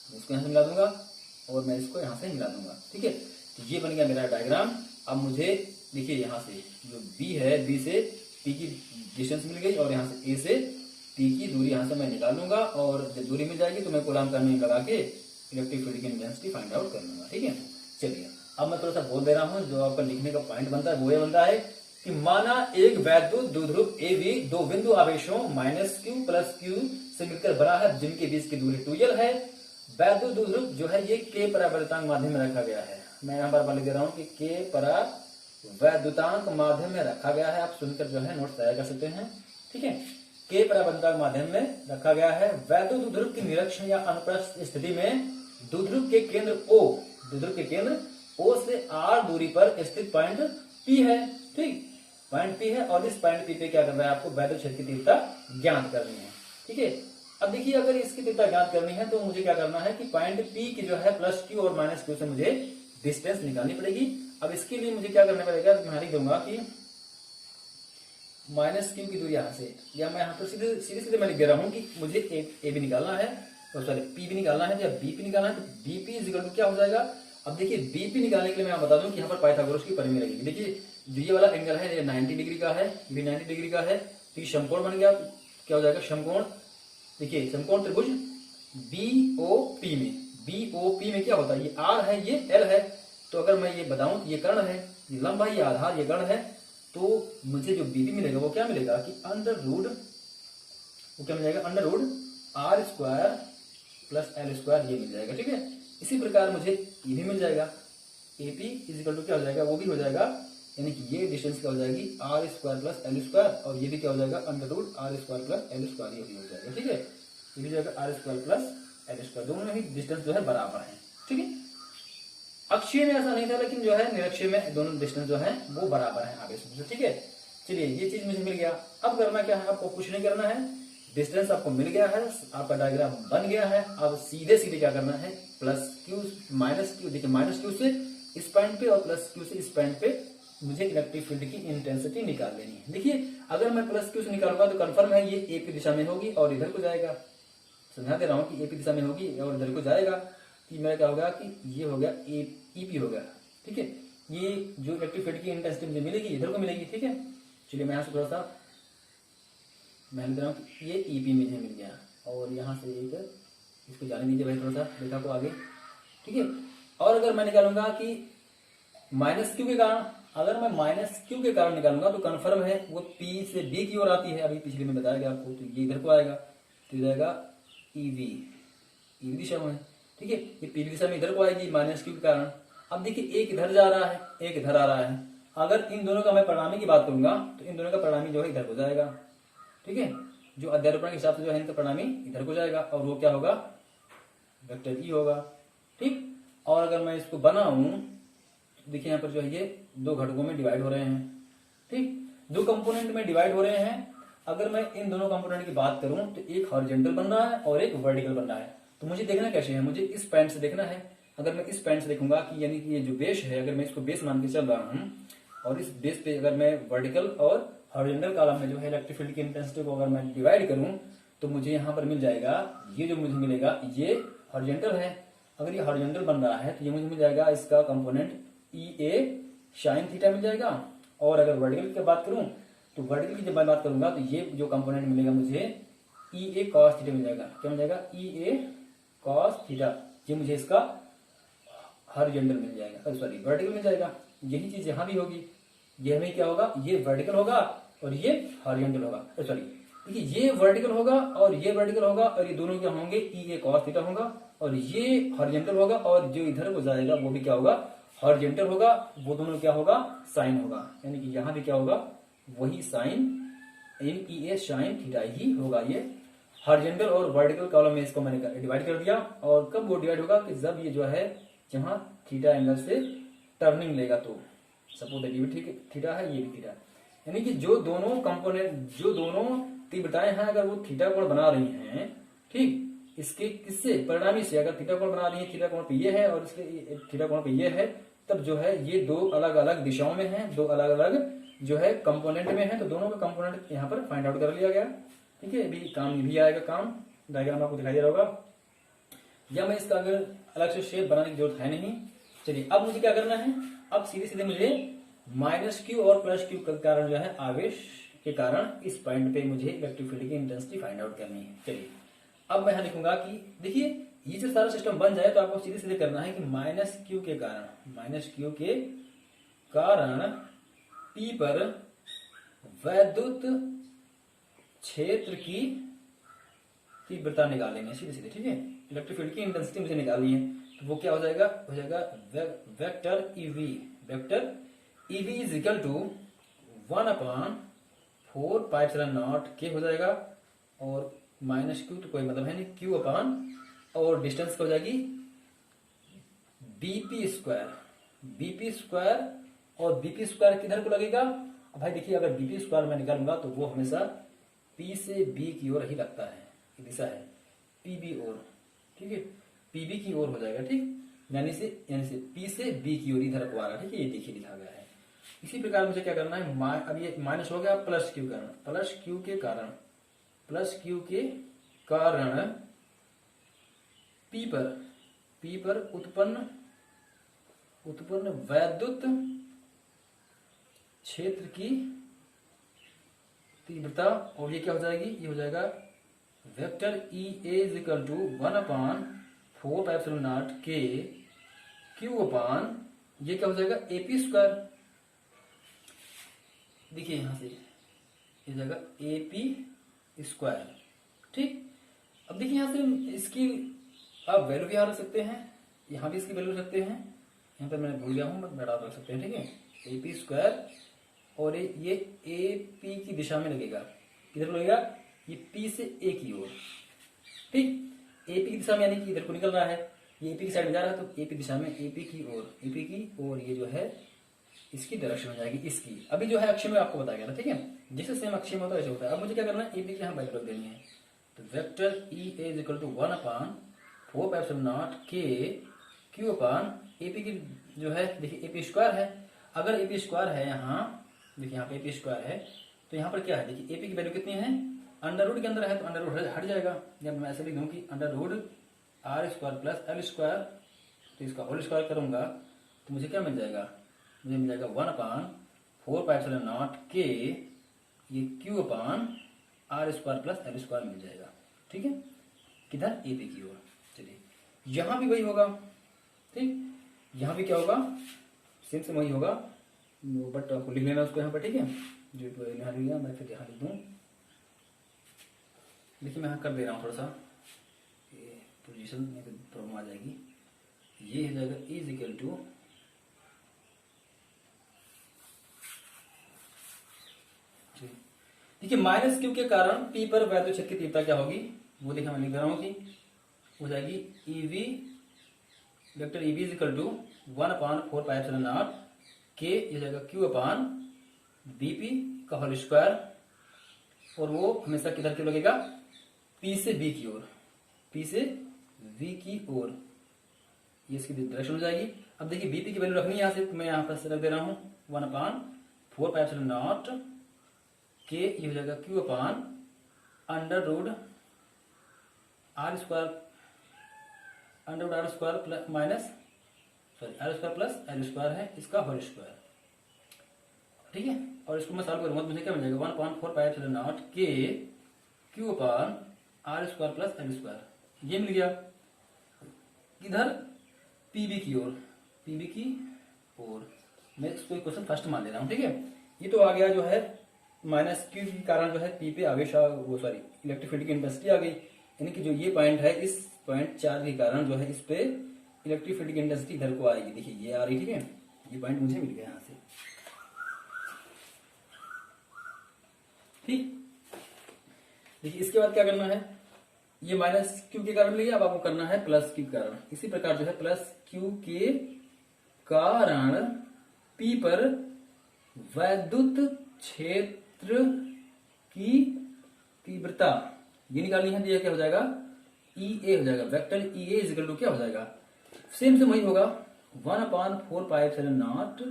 इसको यहाँ से मिला दूंगा और मैं इसको यहाँ से मिला दूंगा। ठीक है, तो ये बन गया मेरा डायग्राम। अब मुझे देखिए यहाँ से जो B है, B से P की डिस्टेंस मिल गई, और यहाँ से A से P की दूरी यहाँ से मैं निकाल लूंगा, और जब दूरी मिल जाएगी तो मैं कूलम का नियम लगा के इलेक्ट्रिक फील्ड की इंटेंसिटी फाइंड आउट कर लूंगा। ठीक है, चलिए अब मैं थोड़ा सा बोल दे रहा हूँ, जो आपका लिखने का पॉइंट बनता है वो ये बनता है कि माना एक वैद्युत द्विध्रुव AB दो बिंदु आवेशों -q+q से मिलकर बना है, जिनके बीच की दूरी 2L है। वैद्युत द्विध्रुव जो है ये K परावर्तनांक माध्यम में रखा गया है। मैं यहाँ पर लिख दे रहा हूँ कि K परावैद्युतांक माध्यम में रखा गया है, आप सुनकर जो है नोट तैयार कर सकते हैं। ठीक है, K परावैद्युतांक माध्यम में रखा गया है। वैद्युत द्विध्रुव की निरक्षण या अनुप्रस्थ स्थिति में द्विध्रुव के केंद्र O से r दूरी पर स्थित पॉइंट P है। ठीक, पॉइंट P है, और इस पॉइंट P पे क्या करना है, आपको वैद्युत क्षेत्र की तीव्रता ज्ञात करनी है। ठीक है, अब देखिए अगर इसकी तीव्रता ज्ञात करनी है तो मुझे क्या करना है कि पॉइंट P की जो है +q और -q से मुझे डिस्टेंस निकालनी पड़ेगी। अब इसके लिए मुझे क्या करना पड़ेगा, मैं लिख दूंगा कि -q की दूरी यहाँ से, या मैं यहाँ पर सीधे मैं लिख दे रहा हूँ कि मुझे A भी निकालना है, तो सॉरी P भी निकालना है, या BP निकालना है, तो BP = क्या हो जाएगा। अब देखिए BP निकालने के लिए मैं बता दूं कि यहाँ पर पाइथागोरस की परिमेय लगेगी। देखिए जो ये वाला एंगल है ये 90 डिग्री का है, ये 90 डिग्री का है, तो ये समकोण बन गया, क्या हो जाएगा, समकोण। देखिए समकोण त्रिभुज BOP में क्या होता है, ये R है, ये L है, तो अगर मैं ये बताऊं ये कर्ण है, ये लंब है, ये आधार, ये गण है, तो मुझे जो बीपी मिलेगा वो क्या मिलेगा कि अंडर रूट, वो क्या मिल जाएगा under root R square plus L square, ये मिल जाएगा। ठीक है, इसी प्रकार मुझे ये भी मिल जाएगा, एपी इजिकल टू क्या हो जाएगा, वो भी हो जाएगा, यानी कि ये डिस्टेंस क्या हो जाएगी R square plus L square, और ये भी क्या हो जाएगा under root R square plus L square, ये भी हो जाएगा। ठीक है, ये भी जाएगा R square plus L square, दोनों ही डिस्टेंस जो है बराबर है। ठीक है, अक्षीय में ऐसा नहीं था, लेकिन जो है निरक्षीय में दोनों डिस्टेंस जो है वो बराबर है आवेश से। ठीक है, चलिए ये चीज मुझे मिल गया। अब करना क्या है, आपको कुछ नहीं करना है, डिस्टेंस आपको मिल गया है, आपका डायग्राम बन गया है। अब सीधे सीधे क्या करना है, प्लस क्यू माइनस क्यू, देखिए माइनस क्यू से इस पॉइंट पे और प्लस क्यू से इस पॉइंट पे मुझे इलेक्ट्रिक फील्ड की इंटेंसिटी निकाल लेनी है। देखिए अगर मैं प्लस क्यू से निकालूंगा तो कंफर्म है ये ए की दिशा में होगी और इधर को जाएगा, समझा दे रहा हूँ कि ए की दिशा में होगी और इधर को जाएगा, कि मेरा क्या होगा कि ये हो गया ईपी हो गया। ठीक है, ये जो इलेक्ट्रिक फील्ड की इंटेंसिटी मुझे मिलेगी इधर को मिलेगी। ठीक है, चलिए मैं यहाँ से थोड़ा सा मैं लिख रहा हूँ कि ये ईपी मुझे मिल गया, और यहाँ से एक इसको जाने दीजिए भाई थोड़ा सा रेखा को आगे। ठीक है, और अगर मैं निकालूंगा कि माइनस क्यू के कारण, अगर मैं माइनस क्यू के कारण निकालूंगा तो कंफर्म है वो पी से बी की ओर आती है, अभी पिछले में बताया गया आपको, तो ये इधर को आएगा, तो ये जाएगा ईवी, ईवी दिशा में। ठीक है, ये पी दिशा में इधर को आएगी माइनस क्यू के कारण। अब देखिए एक इधर जा रहा है, एक इधर आ रहा है, अगर इन दोनों का मैं परिणामी की बात करूंगा तो इन दोनों का परिणामी जो है इधर को जाएगा। ठीक है, जो अध्यारोपण के हिसाब से जो है इनका परिणामी इधर को जाएगा, और वो क्या होगा वेक्टर ई होगा। ठीक, और अगर मैं इसको बनाऊं तो देखिए यहाँ पर जो है ये दो घटकों में डिवाइड हो रहे हैं। ठीक, दो कंपोनेंट में डिवाइड हो रहे हैं। अगर मैं इन दोनों कंपोनेंट की बात करूं तो एक हॉरिजॉन्टल बन रहा है और एक वर्टिकल बन रहा है। तो मुझे देखना कैसे है, मुझे इस पॉइंट से देखना है। अगर मैं इस पॉइंट से देखूंगा कि यानी कि ये जो बेस है, अगर मैं इसको बेस मान के चल रहा हूँ और इस बेस पे अगर मैं वर्टिकल और हॉरिजॉन्टल कॉलम में जो है इलेक्ट्रिक फील्ड की इंटेंसिटी को अगर मैं डिवाइड करूं तो मुझे यहाँ पर मिल जाएगा, ये जो मुझे मिलेगा ये हॉरिजॉन्टल है। अगर ये हॉरिजॉन्टल बन रहा है तो ये मुझे मिल जाएगा इसका component E A sine theta मिल जाएगा। और अगर वर्टिकल की बात करूं तो वर्टिकल की जब मैं बात करूंगा तो ये जो कंपोनेंट मिलेगा मुझे ई ए कॉस थीटा मिल जाएगा। क्या मिल जाएगा, ई ए कॉस थीटा, ये मुझे इसका हॉरिजॉन्टल मिल जाएगा, सॉरी वर्टिकल मिल जाएगा। यही चीज यहाँ भी होगी, ये हमें क्या होगा, ये वर्टिकल होगा और ये हॉरिजॉन्टल होगा, सॉरी देखिए ये वर्टिकल होगा और ये वर्टिकल होगा, और ये दोनों क्या होंगे ई ए कॉस थीटा होगा, और ये हॉरिजॉन्टल होगा, और जो इधर को जाएगा वो भी क्या होगा हॉरिजॉन्टल होगा, वो दोनों क्या होगा साइन होगा। यानी कि यहाँ भी क्या होगा वही sine in E A sine theta ही होगा। ये हॉरिजॉन्टल और वर्टिकल कॉलम में इसको मैंने डिवाइड कर दिया। और कब वो डिवाइड होगा कि जब ये जो है जहां थीटा एंगल से टर्निंग लेगा, तो सपोज ये भी ठीक थीटा है, ये भी थीटा, यानी कि जो दोनों कंपोनेंट जो दोनों तीव्रताएं हैं अगर वो थीटा कोण बना रही हैं, ठीक, इसके किससे परिणामी से अगर थीटा कोण बना रही है, थीटा कोण पे ये है और इसके थीटा कोण पे ये है, तब जो है ये दो अलग अलग दिशाओं में है, दो अलग अलग जो है कंपोनेंट में है, तो दोनों का कंपोनेंट यहाँ पर फाइंड आउट कर लिया गया। ठीक है, अभी काम भी आएगा, काम डायग्राम आपको दिखाई दे रहा होगा, या मैं इसका अगर अलग से शेप बनाने की जरूरत है नहीं। चलिए अब मुझे क्या करना है, अब सीधे सीधे मुझे माइनस क्यू और प्लस क्यू के कारण जो है आवेश के कारण इस पॉइंट पे मुझे इलेक्ट्रिक फील्ड की इंटेंसिटी फाइंड आउट करनी है। चलिए अब मैं यहां लिखूंगा कि देखिए ये जो सारा सिस्टम बन जाए तो आपको सीधे सीधे करना है कि माइनस क्यू के कारण पी पर वैद्युत क्षेत्र की तीव्रता निकालेंगे सीधे सीधे। ठीक है, इलेक्ट्रिक फील्ड की इंटेंसिटी मुझे निकालनी है, तो वो क्या हो जाएगा vector EV is equal to 1/4π0 के हो जाएगा, और माइनस क्यू तो कोई मतलब है नहीं, क्यू अपान और डिस्टेंस हो जाएगी बीपी स्क्वायर, और बीपी स्क्वायर किधर को लगेगा भाई, देखिए अगर बीपी स्क्वायर मैं निकालूंगा तो वो हमेशा पी से बी की ओर ही लगता है, दिशा है पीबी ओर। ठीक है, पीबी की ओर हो जाएगा। ठीक, यानी से पी से बी की ओर इधर को आ रहा है। ठीक है, ये देखिए लिखा गया है। इसी प्रकार मुझे क्या करना है, अब ये माइनस हो गया प्लस क्यू के कारण पी पर उत्पन्न वैद्युत क्षेत्र की तीव्रता, और ये क्या हो जाएगी, ये हो जाएगा vector E A is equal to 1/4π0 के क्यू अपान ये क्या हो जाएगा AP स्क्वायर। देखिए यहां से ये जाएगा AP स्क्वायर। ठीक, अब देखिए यहां से इसकी आप वैल्यू भी रख सकते हैं, यहां भी इसकी वैल्यू रख सकते हैं, यहाँ पे मैं भूल गया हूं, बट आप रख सकते हैं। ठीक है, AP स्क्वायर और ये AP की दिशा में लगेगा, किधर लगेगा, ये P से A की ओर। ठीक, AP की दिशा में यानी कि इधर को निकल रहा है, ये AP की साइड में जा रहा है, तो AP दिशा में AP की ओर, AP की ओर ये जो है इसकी डायरेक्शन हो जाएगी इसकी। अभी जो है अक्षय में आपको बताया गया था। ठीक है, जैसे सेम अक्षय में होता है वैसे होता है। अब मुझे क्या करना है, AP की यहाँ वैल्यू रख देनी है, तो vector EA is equal to 1/4π0 K Q upon AP की जो है, देखिए AP स्क्वायर है। अगर AP स्क्वायर है यहाँ, देखिए यहाँ पे AP स्क्वायर है, तो यहाँ पर क्या है, देखिए AP की वैल्यू कितनी है, अंडर रूट के अंदर है, तो अंडर रूट हट जाएगा। जब मैं ऐसे लिख दूं कि under root R square plus L square, तो इसका होल स्क्वायर करूंगा तो मुझे क्या मिल जाएगा, मुझे मिल जाएगा 1/4π0 K ये Q upon R square plus L square मिल जाएगा। ठीक है, किधर, AP की ओर। चलिए यहां भी वही होगा। ठीक, यहां भी क्या होगा, सेम से वही होगा, बट आपको लिख लेना उसको यहाँ पर। ठीक है, जो यहाँ लिख लिया मैं फिर यहाँ लिख दूँ। देखिए मैं यहाँ कर दे रहा हूँ थोड़ा सा पोजीशन में, तो प्रॉब्लम आ जाएगी। ये हो जाएगा E इज इक्वल टू, देखिए माइनस Q के कारण P पर वैद्युत क्षेत्र की तीव्रता क्या होगी, वो देखिए मैं लिख दे रहा हूँ कि हो जाएगी EV, vector EV is equal to 1/4π0 K, ये जाएगा Q अपान BP का होल स्क्वायर, और वो हमेशा किधर की लगेगा, P से B की ओर, P से V की ओर, ये इसकी डायरेक्शन हो जाएगी। अब देखिए BP की वैल्यू रखनी है यहाँ से, तो मैं यहाँ पर रख दे रहा हूँ 1/4π0 K, ये हो जाएगा Q upon under root R square plus minus R square plus L square है, इसका होल स्क्वायर। ठीक है, और इसको मैं सॉल्व करूंगा तो मुझे क्या मिल जाएगा, 1/4π0 K Q upon R square plus L square, ये मिल गया। इधर PB की ओर, PB की ओर मैं इसको क्वेश्चन फर्स्ट मान ले रहा हूँ। ठीक है, ये तो आ गया जो है माइनस Q के कारण जो है P पे आवेश, वो सॉरी इलेक्ट्रिक फील्ड की इंटेंसिटी आ गई, यानी कि जो ये पॉइंट है, इस पॉइंट चार्ज के कारण जो है इस पे इलेक्ट्रिक फील्ड की इंटेंसिटी इधर को आएगी। देखिए ये आ रही। ठीक है, ये पॉइंट मुझे मिल गया यहाँ से। ठीक, देखिए इसके बाद क्या करना है, ये माइनस Q के कारण मिल गया, अब आपको करना है प्लस Q के कारण। इसी प्रकार जो है प्लस Q के कारण P पर वैद्युत क्षेत्र की तीव्रता ये निकालनी है, तो क्या हो जाएगा, EA हो जाएगा, vector EA is equal to क्या हो जाएगा, सेम से वही होगा 1/4π0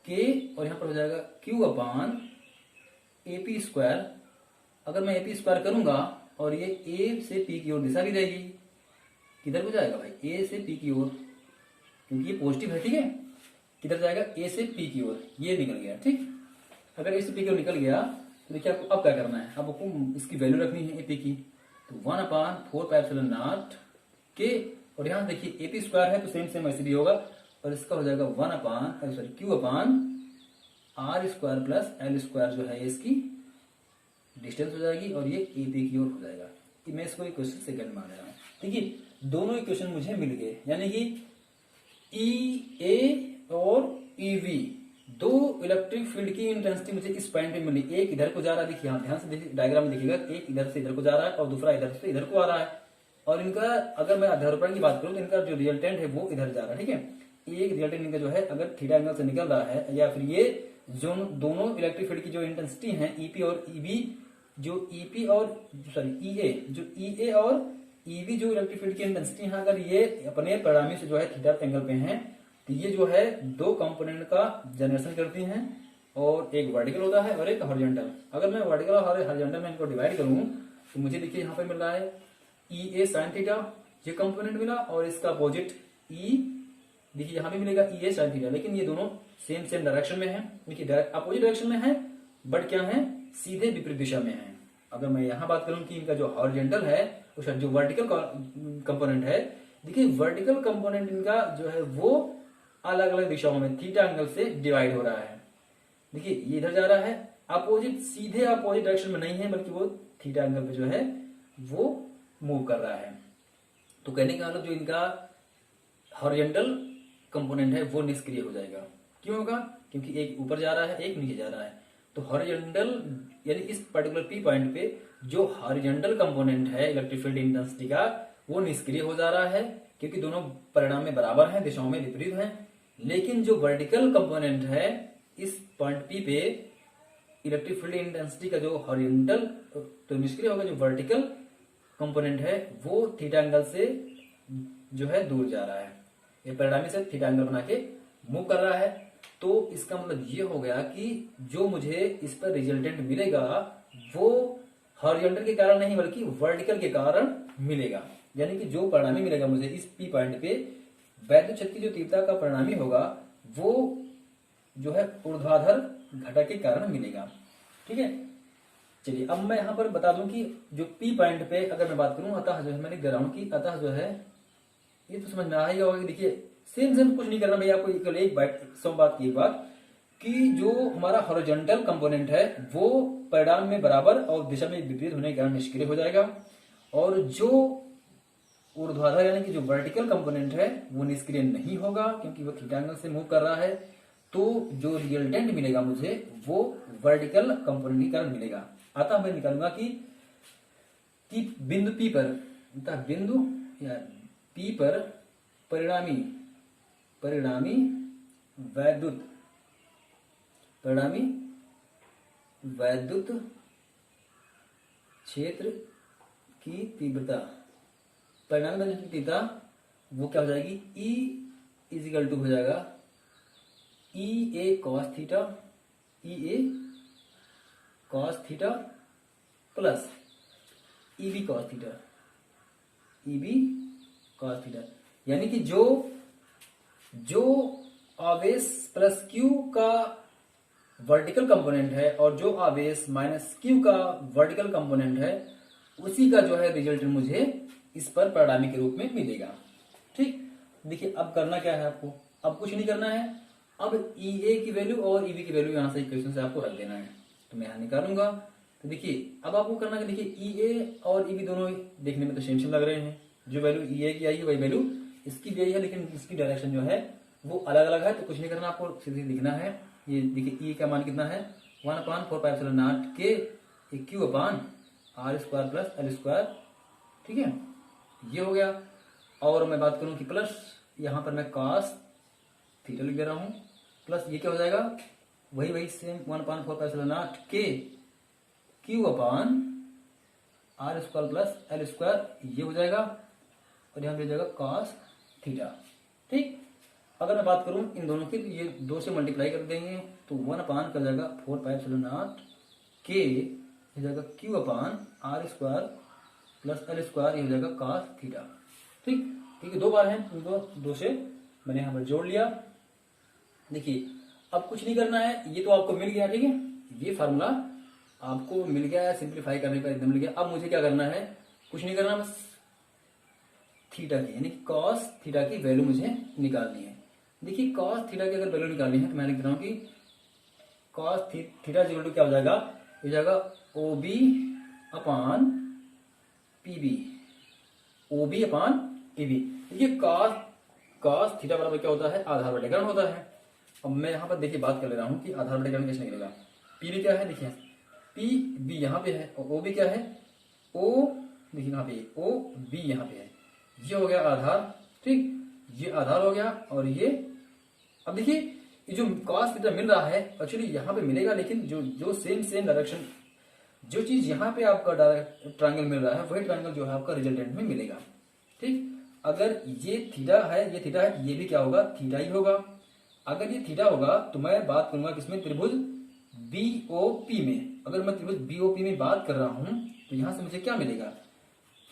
K, और यहां पर हो जाएगा Q अपान AP स्क्वायर। अगर मैं AP स्क्वायर करूंगा और ये A से P की ओर दिशा भी देगी, किधर को जाएगा भाई, A से P की ओर, क्योंकि ये पॉजिटिव है। ठीक है, किधर जाएगा, A से P की ओर, ये निकल गया। ठीक, अगर A से P की ओर निकल गया तो देखिए आपको अब क्या करना है, अब आपको इसकी वैल्यू रखनी है AP की, तो 1/4π0 K, और यहाँ देखिए AP स्क्वायर है तो सेम सेम ऐसे भी होगा, और इसका हो जाएगा Q upon R square plus L square, जो है इसकी डिस्टेंस हो जाएगी, और ये AP की ओर हो जाएगा। मैं इसको इक्वेशन सेकंड मान रहा हूँ। देखिए दोनों इक्वेशन मुझे मिल गए, यानी कि EA और EV दो इलेक्ट्रिक फील्ड की इंटेंसिटी मुझे इस पॉइंट पे मिली। एक इधर को जा रहा है, देखिए यहाँ ध्यान से देखिए डायग्राम में देखिएगा, एक इधर से इधर को जा रहा है और दूसरा इधर से इधर को आ रहा है, और इनका अगर मैं अध्यारोपण की बात करूं तो इनका जो रिजल्टेंट है वो इधर जा रहा है। ठीक है, एक रिजल्टेंट इनका जो है अगर थीटा एंगल से निकल रहा है, या फिर ये जो दोनों इलेक्ट्रिक फील्ड की जो इंटेंसिटी है EP और EB, जो EP और सॉरी EA, जो EA और EB जो इलेक्ट्रिक फील्ड की इंटेंसिटी है, अगर ये अपने परिणामी से जो है थीटा एंगल पे है, तो ये जो है दो कंपोनेंट का जनरेशन करती हैं, और एक वर्टिकल होता है और एक हॉरिजॉन्टल। अगर मैं वर्टिकल और हॉरिजॉन्टल में इनको डिवाइड करूं तो मुझे देखिए यहाँ पे मिल रहा है EA sin थीटा, ये कंपोनेंट मिला, और इसका अपोजिट E देखिए यहाँ भी मिलेगा EA sin थीटा, लेकिन ये दोनों सेम सेम डायरेक्शन में है। देखिए अपोजिट डायरेक्शन में है, बट क्या है, सीधे विपरीत दिशा में है। अगर मैं यहाँ बात करूं कि इनका जो हॉरिजॉन्टल है, उसका जो वर्टिकल कंपोनेंट है, देखिए वर्टिकल कंपोनेंट इनका जो है वो अलग अलग दिशाओं में थीटा एंगल से डिवाइड हो रहा है। देखिए ये इधर जा रहा है, अपोजिट, सीधे अपोजिट डायरेक्शन में नहीं है, बल्कि वो थीटा एंगल पे जो है वो मूव कर रहा है। तो कहने का मतलब जो इनका हॉरिजॉन्टल कंपोनेंट है वो निष्क्रिय हो जाएगा। क्यों होगा? क्योंकि एक ऊपर जा रहा है, एक नीचे जा रहा है। तो हॉरिजॉन्टल यानी इस पर्टिकुलर पी पॉइंट पे जो हॉरिजॉन्टल कंपोनेंट है इलेक्ट्रिक फील्ड इंटेंसिटी का, वो निष्क्रिय हो जा रहा है, क्योंकि दोनों परिणाम में बराबर हैं, दिशाओं में विपरीत हैं। लेकिन जो वर्टिकल कंपोनेंट है इस पॉइंट पी पे इलेक्ट्रिक फील्ड इंटेंसिटी का जो हॉरिजॉन्टल तो निष्क्रिय होगा, जो वर्टिकल कंपोनेंट है वो थीटा एंगल से जो है दूर जा रहा है, ये परिणामी से थीटा एंगल बना के मूव कर रहा है। तो इसका मतलब ये हो गया कि जो मुझे इस पर रिजल्टेंट मिलेगा वो हॉरिजॉन्टल के कारण नहीं बल्कि वर्टिकल के कारण मिलेगा। यानी कि जो परिणामी मिलेगा मुझे इस पी पॉइंट पे, वैद्युत क्षेत्र की जो तीव्रता का परिणामी होगा वो जो है ऊर्ध्वाधर घटक के कारण मिलेगा। ठीक है, चलिए अब मैं यहां पर बता दूं कि जो पी पॉइंट पे अगर मैं बात करूं, अतः जो है मैं लिख दे रहा हूं कि अतः जो है, ये तो समझ में आ ही होगा कि देखिए सेम कुछ नहीं करना भैया, आपको केवल एक बात की बात कि जो हमारा हॉरिजॉन्टल कंपोनेंट है वो परिणाम में बराबर और दिशा में विपरीत होने के कारण निष्क्रिय हो जाएगा, और जो ऊर्ध्वाधर यानी कि जो वर्टिकल कंपोनेंट है वो निष्क्रिय नहीं होगा क्योंकि वो थीटा एंगल से मूव कर रहा है। तो जो रिजल्टेंट मिलेगा मुझे वो वर्टिकल कंपोनेंट के कारण मिलेगा। अतः मैं निकालूंगा कि बिंदु पी पर, बिंदु या पी पर परिणामी वैद्युत क्षेत्र की तीव्रता, परिणामी वैद्युत की तीव्रता वो क्या हो जाएगी, E इजिकल टू हो जाएगा EA cos theta, EA cos theta plus EB cos theta, EB cos theta. यानी कि जो आवेश प्लस Q का वर्टिकल कंपोनेंट है और जो आवेश माइनस Q का वर्टिकल कंपोनेंट है, उसी का जो है रिजल्ट मुझे इस पर परिणामी के रूप में मिलेगा। ठीक, देखिए अब करना क्या है आपको, अब कुछ नहीं करना है, अब EA की वैल्यू और EB की वैल्यू यहां से इक्वेशन से आपको रख देना है। तो मैं यहां निकालूंगा। तो देखिए अब आपको करना है, देखिए EA और EB दोनों देखने में तो सेम लग रहे हैं, जो वैल्यू EA की आई है वही वैल्यू इसकी भी आई है, लेकिन इसकी डायरेक्शन जो है वो अलग अलग है। तो कुछ नहीं करना, आपको सीधे लिखना है। ये देखिए E का मान कितना है, 1/4πε0 के Q/r² प्लस L²। ठीक है, ये हो गया। और मैं बात करूं कि प्लस यहां पर मैं cos थीटा लिख दे रहा हूं, प्लस ये क्या हो जाएगा, वही सेम 1/4πε0 के Q/r² प्लस L², ये हो जाएगा, और यहां पे हो जाएगा cos थीटा। ठीक, अगर मैं बात करूं इन दोनों की, तो ये 2 से मल्टीप्लाई कर देंगे तो 1/4 कर जाएगा 4πε0 के हो जाएगा Q/r² प्लस L², ये हो जाएगा cos थीटा। ठीक, क्योंकि 2 बार है, दो से मैंने यहां पर जोड़ लिया। देखिए अब कुछ नहीं करना है, ये तो आपको मिल गया। ठीक है, ये फार्मूला आपको मिल गया है, सिंप्लीफाई करने पर एकदम मिल गया। अब मुझे क्या करना है, कुछ नहीं करना, बस थीटा की यानी cos थीटा की वैल्यू मुझे निकालनी है। देखिए cos थीटा की अगर वैल्यू निकालनी है तो मैं लिख रहा हूं कि cos थीटा इक्वल टू क्या हो जाएगा, हो जाएगा OB/PB। देखिए cos थीटा बराबर क्या होता है, आधार वर्गीकरण होता है। अब मैं यहाँ पर देखिए बात कर ले रहा हूँ कि आधार वर्गीकरण कैसे निकलेगा। PB क्या है, देखिए PB यहाँ पे है, और OB क्या है, O देखिए यहाँ पे OB यहाँ पे है, ये हो गया आधार। ठीक, ये आधार हो गया। और ये अब देखिए ये जो cos थीटा मिल रहा है एक्चुअली यहाँ पे मिलेगा, लेकिन जो सेम डायरेक्शन, जो चीज यहाँ पे आपका ट्रायंगल मिल रहा है वही ट्रायंगल जो है आपका रिजल्टेंट में मिलेगा। ठीक, अगर ये थीटा है, ये थीटा है, ये भी क्या होगा, थीटा ही होगा। अगर ये थीटा होगा तो मैं बात करूंगा किसमें, त्रिभुज BOP में। अगर मैं त्रिभुज BOP में बात कर रहा हूं तो यहां से मुझे क्या मिलेगा,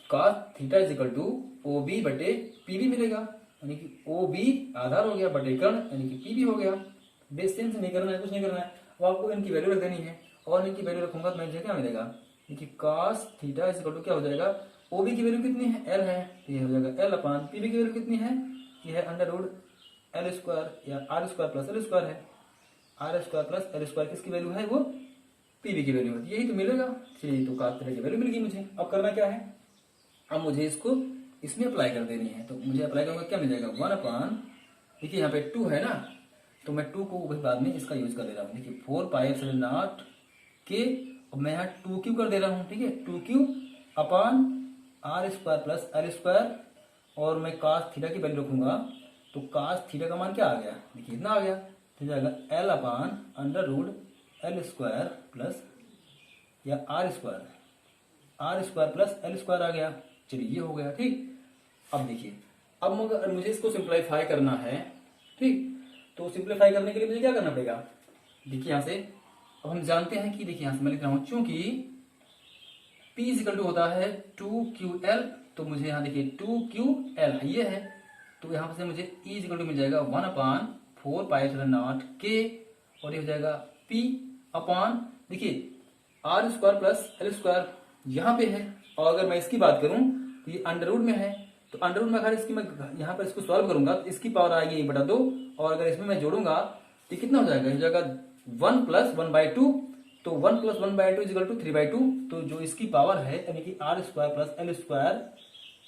cos theta equal to OB/PB मिलेगा, यानी कि OB आधार हो गया बटे कर्ण यानी कि PB हो गया। बेस सेंस नहीं करना है, कुछ नहीं करना है, अब आपको इनकी वैल्यू रख देनी है, और इनकी वैल्यू रखूंगा तो मुझे क्या मिलेगा, देखिए cos थीटा इक्वल टू क्या हो जाएगा, OB की वैल्यू कितनी है, L है, तो ये हो जाएगा L/PB की वैल्यू कितनी है, ये है √L² एल स्क्वायर या R square plus L square है। R square plus L square किसकी वैल्यू है, वो पीवी की वैल्यू है, यही तो मिलेगा। चलिए तो cos थीटा की वैल्यू मिल गई मुझे। अब करना क्या है, अब मुझे इसको इसमें अप्लाई कर देनी है। तो मुझे अप्लाई करूंगा, क्या मिल जाएगा 1/, देखिए यहाँ पे 2 है ना, तो मैं 2 को वही बाद में इसका यूज कर दे रहा हूँ। देखिए 4πε0 के, और मैं यहाँ 2q कर दे रहा हूँ, ठीक है, 2q upon R square plus L square, और मैं cos थीटा की वैल्यू रखूंगा। तो cos थीटा का मान क्या आ गया, देखिए इतना आ गया, तो जाएगा l upon under root L square plus या R square plus L square आ गया। चलिए ये हो गया, ठीक। अब देखिए, अब मगर मुझे इसको सिंप्लीफाई करना है, ठीक। तो सिंप्लीफाई करने के लिए मुझे क्या करना पड़ेगा, देखिए यहां से अब हम जानते हैं कि, देखिए यहां से मैं लिख रहा हूं, चूंकि P इक्वल टू होता है 2QL, तो मुझे यहाँ देखिए 2QL ये है, तो यहां से मुझे E इक्वल टू मिल जाएगा 1/4πε0 K, और ये हो जाएगा P अपॉन, देखिए R square plus L square यहाँ पे है, और अगर मैं इसकी बात करूं तो ये अंडर रूट में है, तो अंडर रूट में अगर इसकी मैं यहाँ पर इसको सॉल्व करूंगा तो इसकी पावर आएगी 1/2, और अगर इसमें मैं जोड़ूंगा तो कितना हो जाएगा, हो जाएगा 1 + 1/2, तो 1 + 1/2 = 3/2, तो जो इसकी पावर है यानी कि R square plus L square,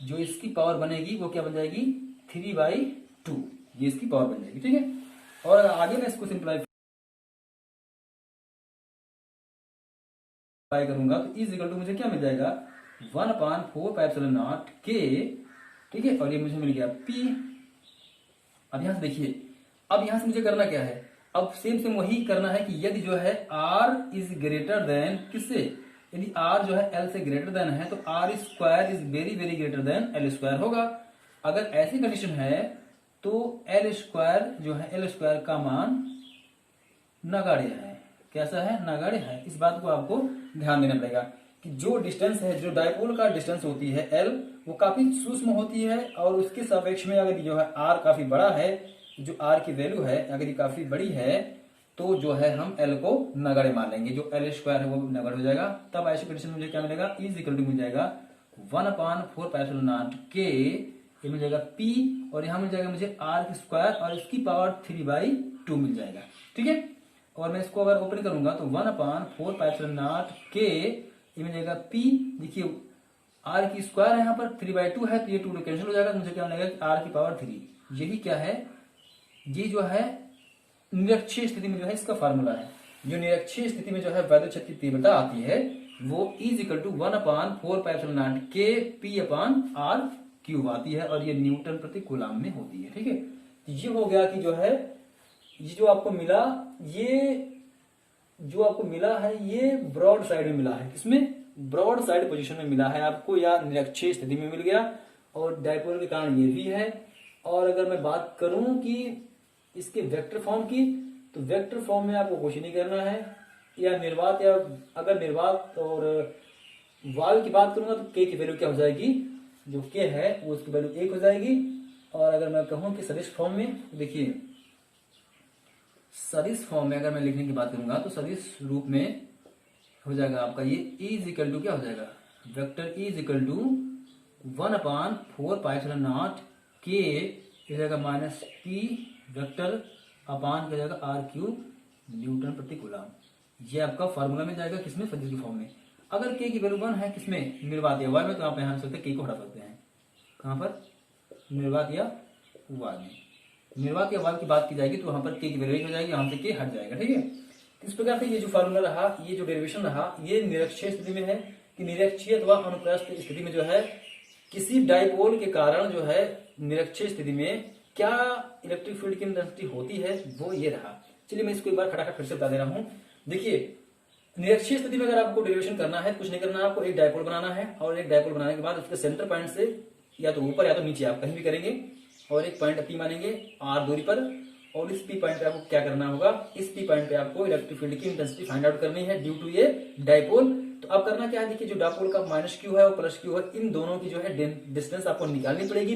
जो इसकी पावर बनेगी वो क्या बन जाएगी 3/2, ये इसकी पावर बन जाएगी, ठीक है। और आगे मैं इसको सिंप्लीफाई करूंगा तो E इक्वल टू मुझे क्या मिल जाएगा 1/4πε0 K, ठीक है, और ये मुझे मिल गया P। अब यहां से देखिए, अब यहां से मुझे करना क्या है, अब सेम वही करना है कि यदि जो है R इज ग्रेटर देन किससे, यदि R जो है L से ग्रेटर देन है तो R square is very very greater then L square होगा। अगर ऐसी कंडीशन है तो L स्क्वायर जो है, L स्क्वायर का मान नगण्य है, कैसा है, नगण्य है। इस बात को आपको ध्यान देना पड़ेगा कि जो डिस्टेंस है, जो डायपोल का डिस्टेंस होती है L, वो काफी सूक्ष्म होती है, और उसके सापेक्ष में अगर जो है R काफी बड़ा है, जो R की वैल्यू है अगर ये काफी बड़ी है, तो जो है हम L को नगण्य मान लेंगे, जो L स्क्वायर है वो नगण्य हो जाएगा। तब ऐसी कंडीशन में मुझे क्या मिलेगा, E इक्वल टू मिल जाएगा 1/4πε0 K, ये मिल जाएगा P, और यहाँ मिल जाएगा मुझे R स्क्वायर और इसकी पावर 3/2 मिल जाएगा, ठीक है। और मैं इसको अगर ओपन करूंगा तो 1/4πε0 K, ये मिल जाएगा P, देखिए R की स्क्वायर है यहाँ पर 3/2 है, तो ये 2 कैंसिल हो जाएगा, तो मुझे क्या मिलेगा कि R की पावर 3, यही क्या है, ये जो है निरक्षीय स्थिति में जो है इसका फार्मूला है। जो निरक्षीय स्थिति में जो है वैद्युत क्षेत्र की तीव्रता आती है वो E equal to 1/4πε0 K P/R³ आती है, और ये न्यूटन प्रति कूलम में होती है, ठीक है। ये हो गया कि जो है ये जो आपको मिला, ये जो आपको मिला है ये ब्रॉड साइड में मिला है, किसमें, ब्रॉड साइड पोजीशन में मिला है आपको, या निरक्षीय स्थिति में मिल गया, और डायपोल के कारण ये भी है। और अगर मैं बात करूं कि इसके वेक्टर फॉर्म की, तो वेक्टर फॉर्म में आपको कुछ नहीं करना है, या निर्वात, या अगर निर्वात और वाल की बात करूंगा तो के की वैल्यू क्या हो जाएगी, जो के है वो उसकी वैल्यू 1 हो जाएगी। और अगर मैं कहूं कि सदिश फॉर्म में, देखिए सदिश फॉर्म में अगर मैं लिखने की बात करूंगा तो सदिश रूप में हो जाएगा आपका ये E इक्वल टू क्या हो जाएगा, vector E equal to 1/4πε0 K हो जाएगा माइनस P वेक्टर अपान क्या जाएगा R³ न्यूटन प्रति कूलम। ये आपका फॉर्मूला में जाएगा, किसमें, सदिश की फॉर्म में। अगर K की वैल्यू 1 है, किसमें, निर्वात या वाल में, तो आप यहाँ सकते K को हटा सकते हैं, कहां पर, निर्वात या वाल में। निर्वात या वाल की बात की जाएगी तो वहां पर K की वैल्यू हो जाएगी, यहाँ से K हट जाएगा, ठीक है। इस प्रकार से ये जो फार्मूला रहा, ये जो डेरिवेशन रहा, ये निरक्षीय स्थिति में है कि निरक्षीय अथवा अनुप्रस्थ स्थिति में जो है किसी डायपोल के कारण जो है निरक्षीय स्थिति में क्या इलेक्ट्रिक फील्ड की इंटेंसिटी होती है, वो ये रहा। चलिए मैं इसको एक बार खटाखट फिर से बता दे रहा हूँ। देखिए निरक्षीय स्थिति में अगर आपको डेरिवेशन करना है, कुछ नहीं करना है, आपको एक डायपोल बनाना है, और एक डायपोल बनाने के बाद उसके सेंटर पॉइंट से या तो ऊपर या तो नीचे आप कहीं भी करेंगे, और एक पॉइंट P मानेंगे R दूरी पर, और इस P पॉइंट पे आपको क्या करना होगा, इस P पॉइंट पे आपको इलेक्ट्रिक फील्ड की इंटेंसिटी फाइंड आउट करनी है ड्यू टू ये डायपोल। तो अब करना क्या है, देखिए जो डायपोल का -q है और +q है, इन दोनों की जो है डिस्टेंस आपको निकालनी पड़ेगी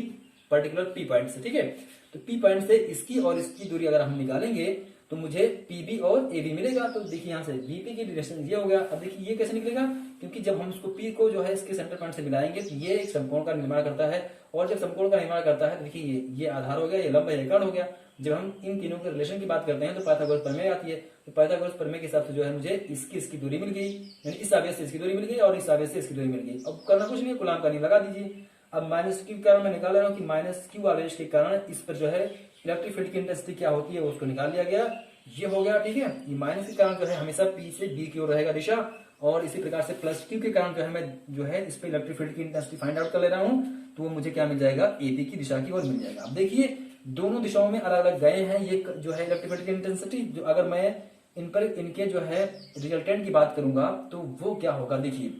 पर्टिकुलर पी पॉइंट से, ठीक है। तो पी पॉइंट से इसकी और इसकी दूरी अगर हम निकालेंगे तो मुझे पीबी और एबी मिलेगा। तो देखिए यहाँ से बीपी की डिस्टेंस ये हो गया। अब देखिए ये कैसे निकलेगा, क्योंकि जब हम इसको पी को जो है इसके सेंटर पॉइंट से मिलाएंगे तो ये एक समकोण का निर्माण करता है, और जब समकोण का निर्माण करता है तो देखिए ये आधार हो गया, ये लंब है, ये कर्ण हो गया। जब हम इन तीनों के रिलेशन की बात करते हैं तो पाइथागोरस प्रमेय आती है। तो पाइथागोरस प्रमेय के हिसाब से जो है मुझे इसकी दूरी मिल गई, यानी इस आवेश से इसकी दूरी मिल गई और इस आवेश से इसकी दूरी मिल गई। अब करना कुछ नहीं है, कूलाम का नियम लगा दीजिए। अब माइनस क्यू के कारण मैं निकाल रहा हूँ कि माइनस क्यू आवेश के कारण इस पर जो है इलेक्ट्रिक फील्ड की इंटेंसिटी क्या होती है उसको निकाल लिया गया। ये हो गया, ठीक है। ये माइनस के कारण जो है हमेशा पी से बी की ओर रहेगा दिशा, और इसी प्रकार से प्लस क्यू के कारण जो है मैं जो है इस पे इलेक्ट्रिक फील्ड की इंटेंसिटी फाइंड आउट कर ले रहा हूँ, तो वो मुझे क्या मिल जाएगा, एपी की दिशा की ओर मिल जाएगा। अब देखिए दोनों दिशाओं में अलग अलग गए हैं ये जो है इलेक्ट्रिक फील्ड की इंटेंसिटी। जो अगर मैं इन पर इनके जो है रिजल्टेंट की बात करूंगा तो वो क्या होगा, देखिए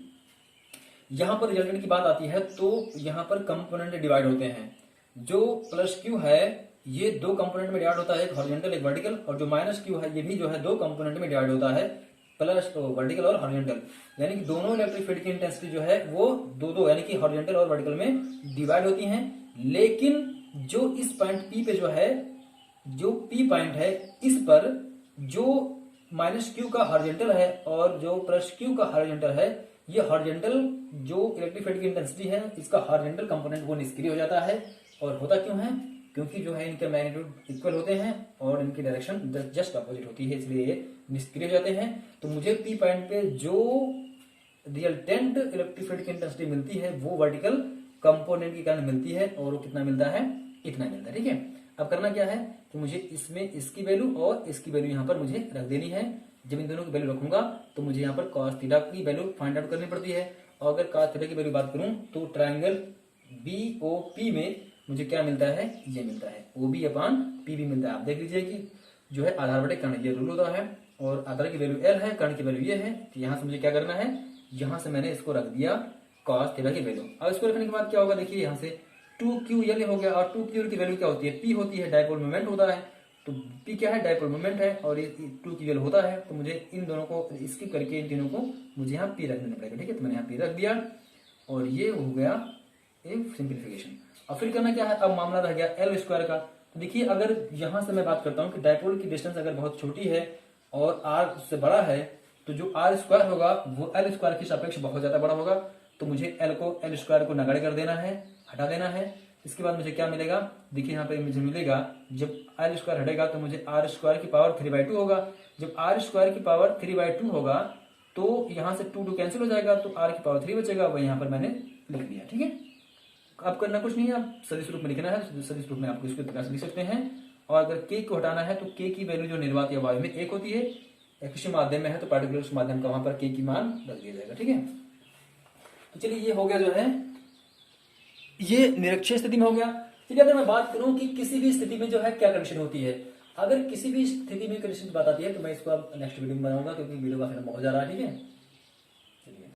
यहां पर रिजल्टेंट की बात आती है तो यहां पर कंपोनेंट डिवाइड होते हैं। जो प्लस क्यू है ये दो कंपोनेंट में डिवाइड होता है, एक हॉरिजॉन्टल एक वर्टिकल, और जो माइनस क्यू है ये भी जो है दो कंपोनेंट में डिवाइड होता है, प्लस वर्टिकल और हॉरिजॉन्टल। यानी कि दोनों इलेक्ट्रिक फील्ड की इंटेंसिटी जो है वो दो यानी कि हॉरिजॉन्टल और वर्टिकल में डिवाइड होती हैं। लेकिन जो इस पॉइंट पी पे जो है, जो पी पॉइंट है इस पर जो माइनस क्यू का हॉरिजॉन्टल है और जो प्लस क्यू का हॉरिजॉन्टल है, ये हॉरिजॉन्टल जो इलेक्ट्रिक फील्ड की इंटेंसिटी है इसका हॉरिजॉन्टल कंपोनेंट वो निष्क्रिय हो जाता है। और होता क्यों है, क्योंकि जो है इनके मैग्नीट्यूड इक्वल होते हैं और इनकी डायरेक्शन जस्ट अपोजिट होती है, इसलिए ये निष्क्रिय हो जाते हैं। तो मुझे पी पॉइंट पे जो रिजल्टेंट इलेक्ट्रिक फील्ड की इंटेंसिटी मिलती है वो वर्टिकल कंपोनेंट के कारण मिलती है, और वो कितना मिलता है, इतना मिलता है, ठीक है। अब करना क्या है कि मुझे इसमें इसकी वैल्यू और इसकी वैल्यू यहाँ पर मुझे रख देनी है। जब इन दोनों की वैल्यू रखूंगा तो मुझे यहाँ पर cos थीटा की वैल्यू फाइंड आउट करनी पड़ती है। और अगर cos थीटा की वैल्यू बात करूं तो ट्रायंगल बीओपी में मुझे क्या मिलता है, ये मिलता है ओबी अपान पीबी मिलता है। आप देख लीजिए कि जो है आधार बटे कर्ण ये रूल होता है, और आधार की वैल्यू एल है, कर्ण की वैल्यू ये है। तो यहाँ से मुझे क्या करना है, यहाँ से मैंने इसको रख दिया cos थीटा की वैल्यू। अब इसको रखने के बाद क्या होगा, देखिए यहाँ से 2ql हो गया, और 2ql की वैल्यू क्या होती है, p होती है, डायपोल मोमेंट होता है। तो p क्या है, डायपोल मोमेंट है, और ये 2ql होता है। तो मुझे इन दोनों को स्किप करके इन तीनों को मुझे यहाँ p रख देना पड़ेगा, ठीक है। तो मैंने यहाँ p रख दिया और ये हो गया एक सिंप्लीफिकेशन। अब फिर करना क्या है, अब मामला रह गया एल स्क्वायर का। तो देखिए अगर यहां से मैं बात करता हूं कि डायपोल की डिस्टेंस अगर बहुत छोटी है और r से बड़ा है तो जो r स्क्वायर होगा वो एल स्क्वायर के सापेक्ष बहुत ज्यादा बड़ा होगा। तो मुझे एल स्क्वायर को नगण्य कर देना है, हटा देना है। इसके बाद मुझे क्या मिलेगा, देखिए यहाँ पे मुझे मिलेगा जब एल स्क्वायर हटेगा तो मुझे आर स्क्वायर की पावर 3/2 होगा। जब आर स्क्वायर की पावर 3/2 होगा तो यहाँ से 2 कैंसिल हो जाएगा, तो आर की पावर 3 बचेगा, वही यहाँ पर मैंने लिख दिया, ठीक है। अब करना कुछ नहीं है, आप सदिश रूप में लिखना है, सदिश रूप में आपको इसको प्रकार से लिख सकते हैं। और अगर के को हटाना है तो के की वैल्यू जो निर्वात या वायु में 1 होती है, किसी माध्यम में है तो पार्टिकुलर माध्यम का वहां पर के की मान रख दिया जाएगा, ठीक है। तो चलिए ये हो गया जो है ये निरक्षीय स्थिति में हो गया। चलिए अगर मैं बात करूं कि किसी भी स्थिति में जो है क्या कंडीशन होती है, अगर किसी भी स्थिति में कंडीशन की बात आती है तो मैं इसको अब नेक्स्ट वीडियो में बनाऊंगा, क्योंकि वीडियो काफी लंबा हो जा रहा है, ठीक है।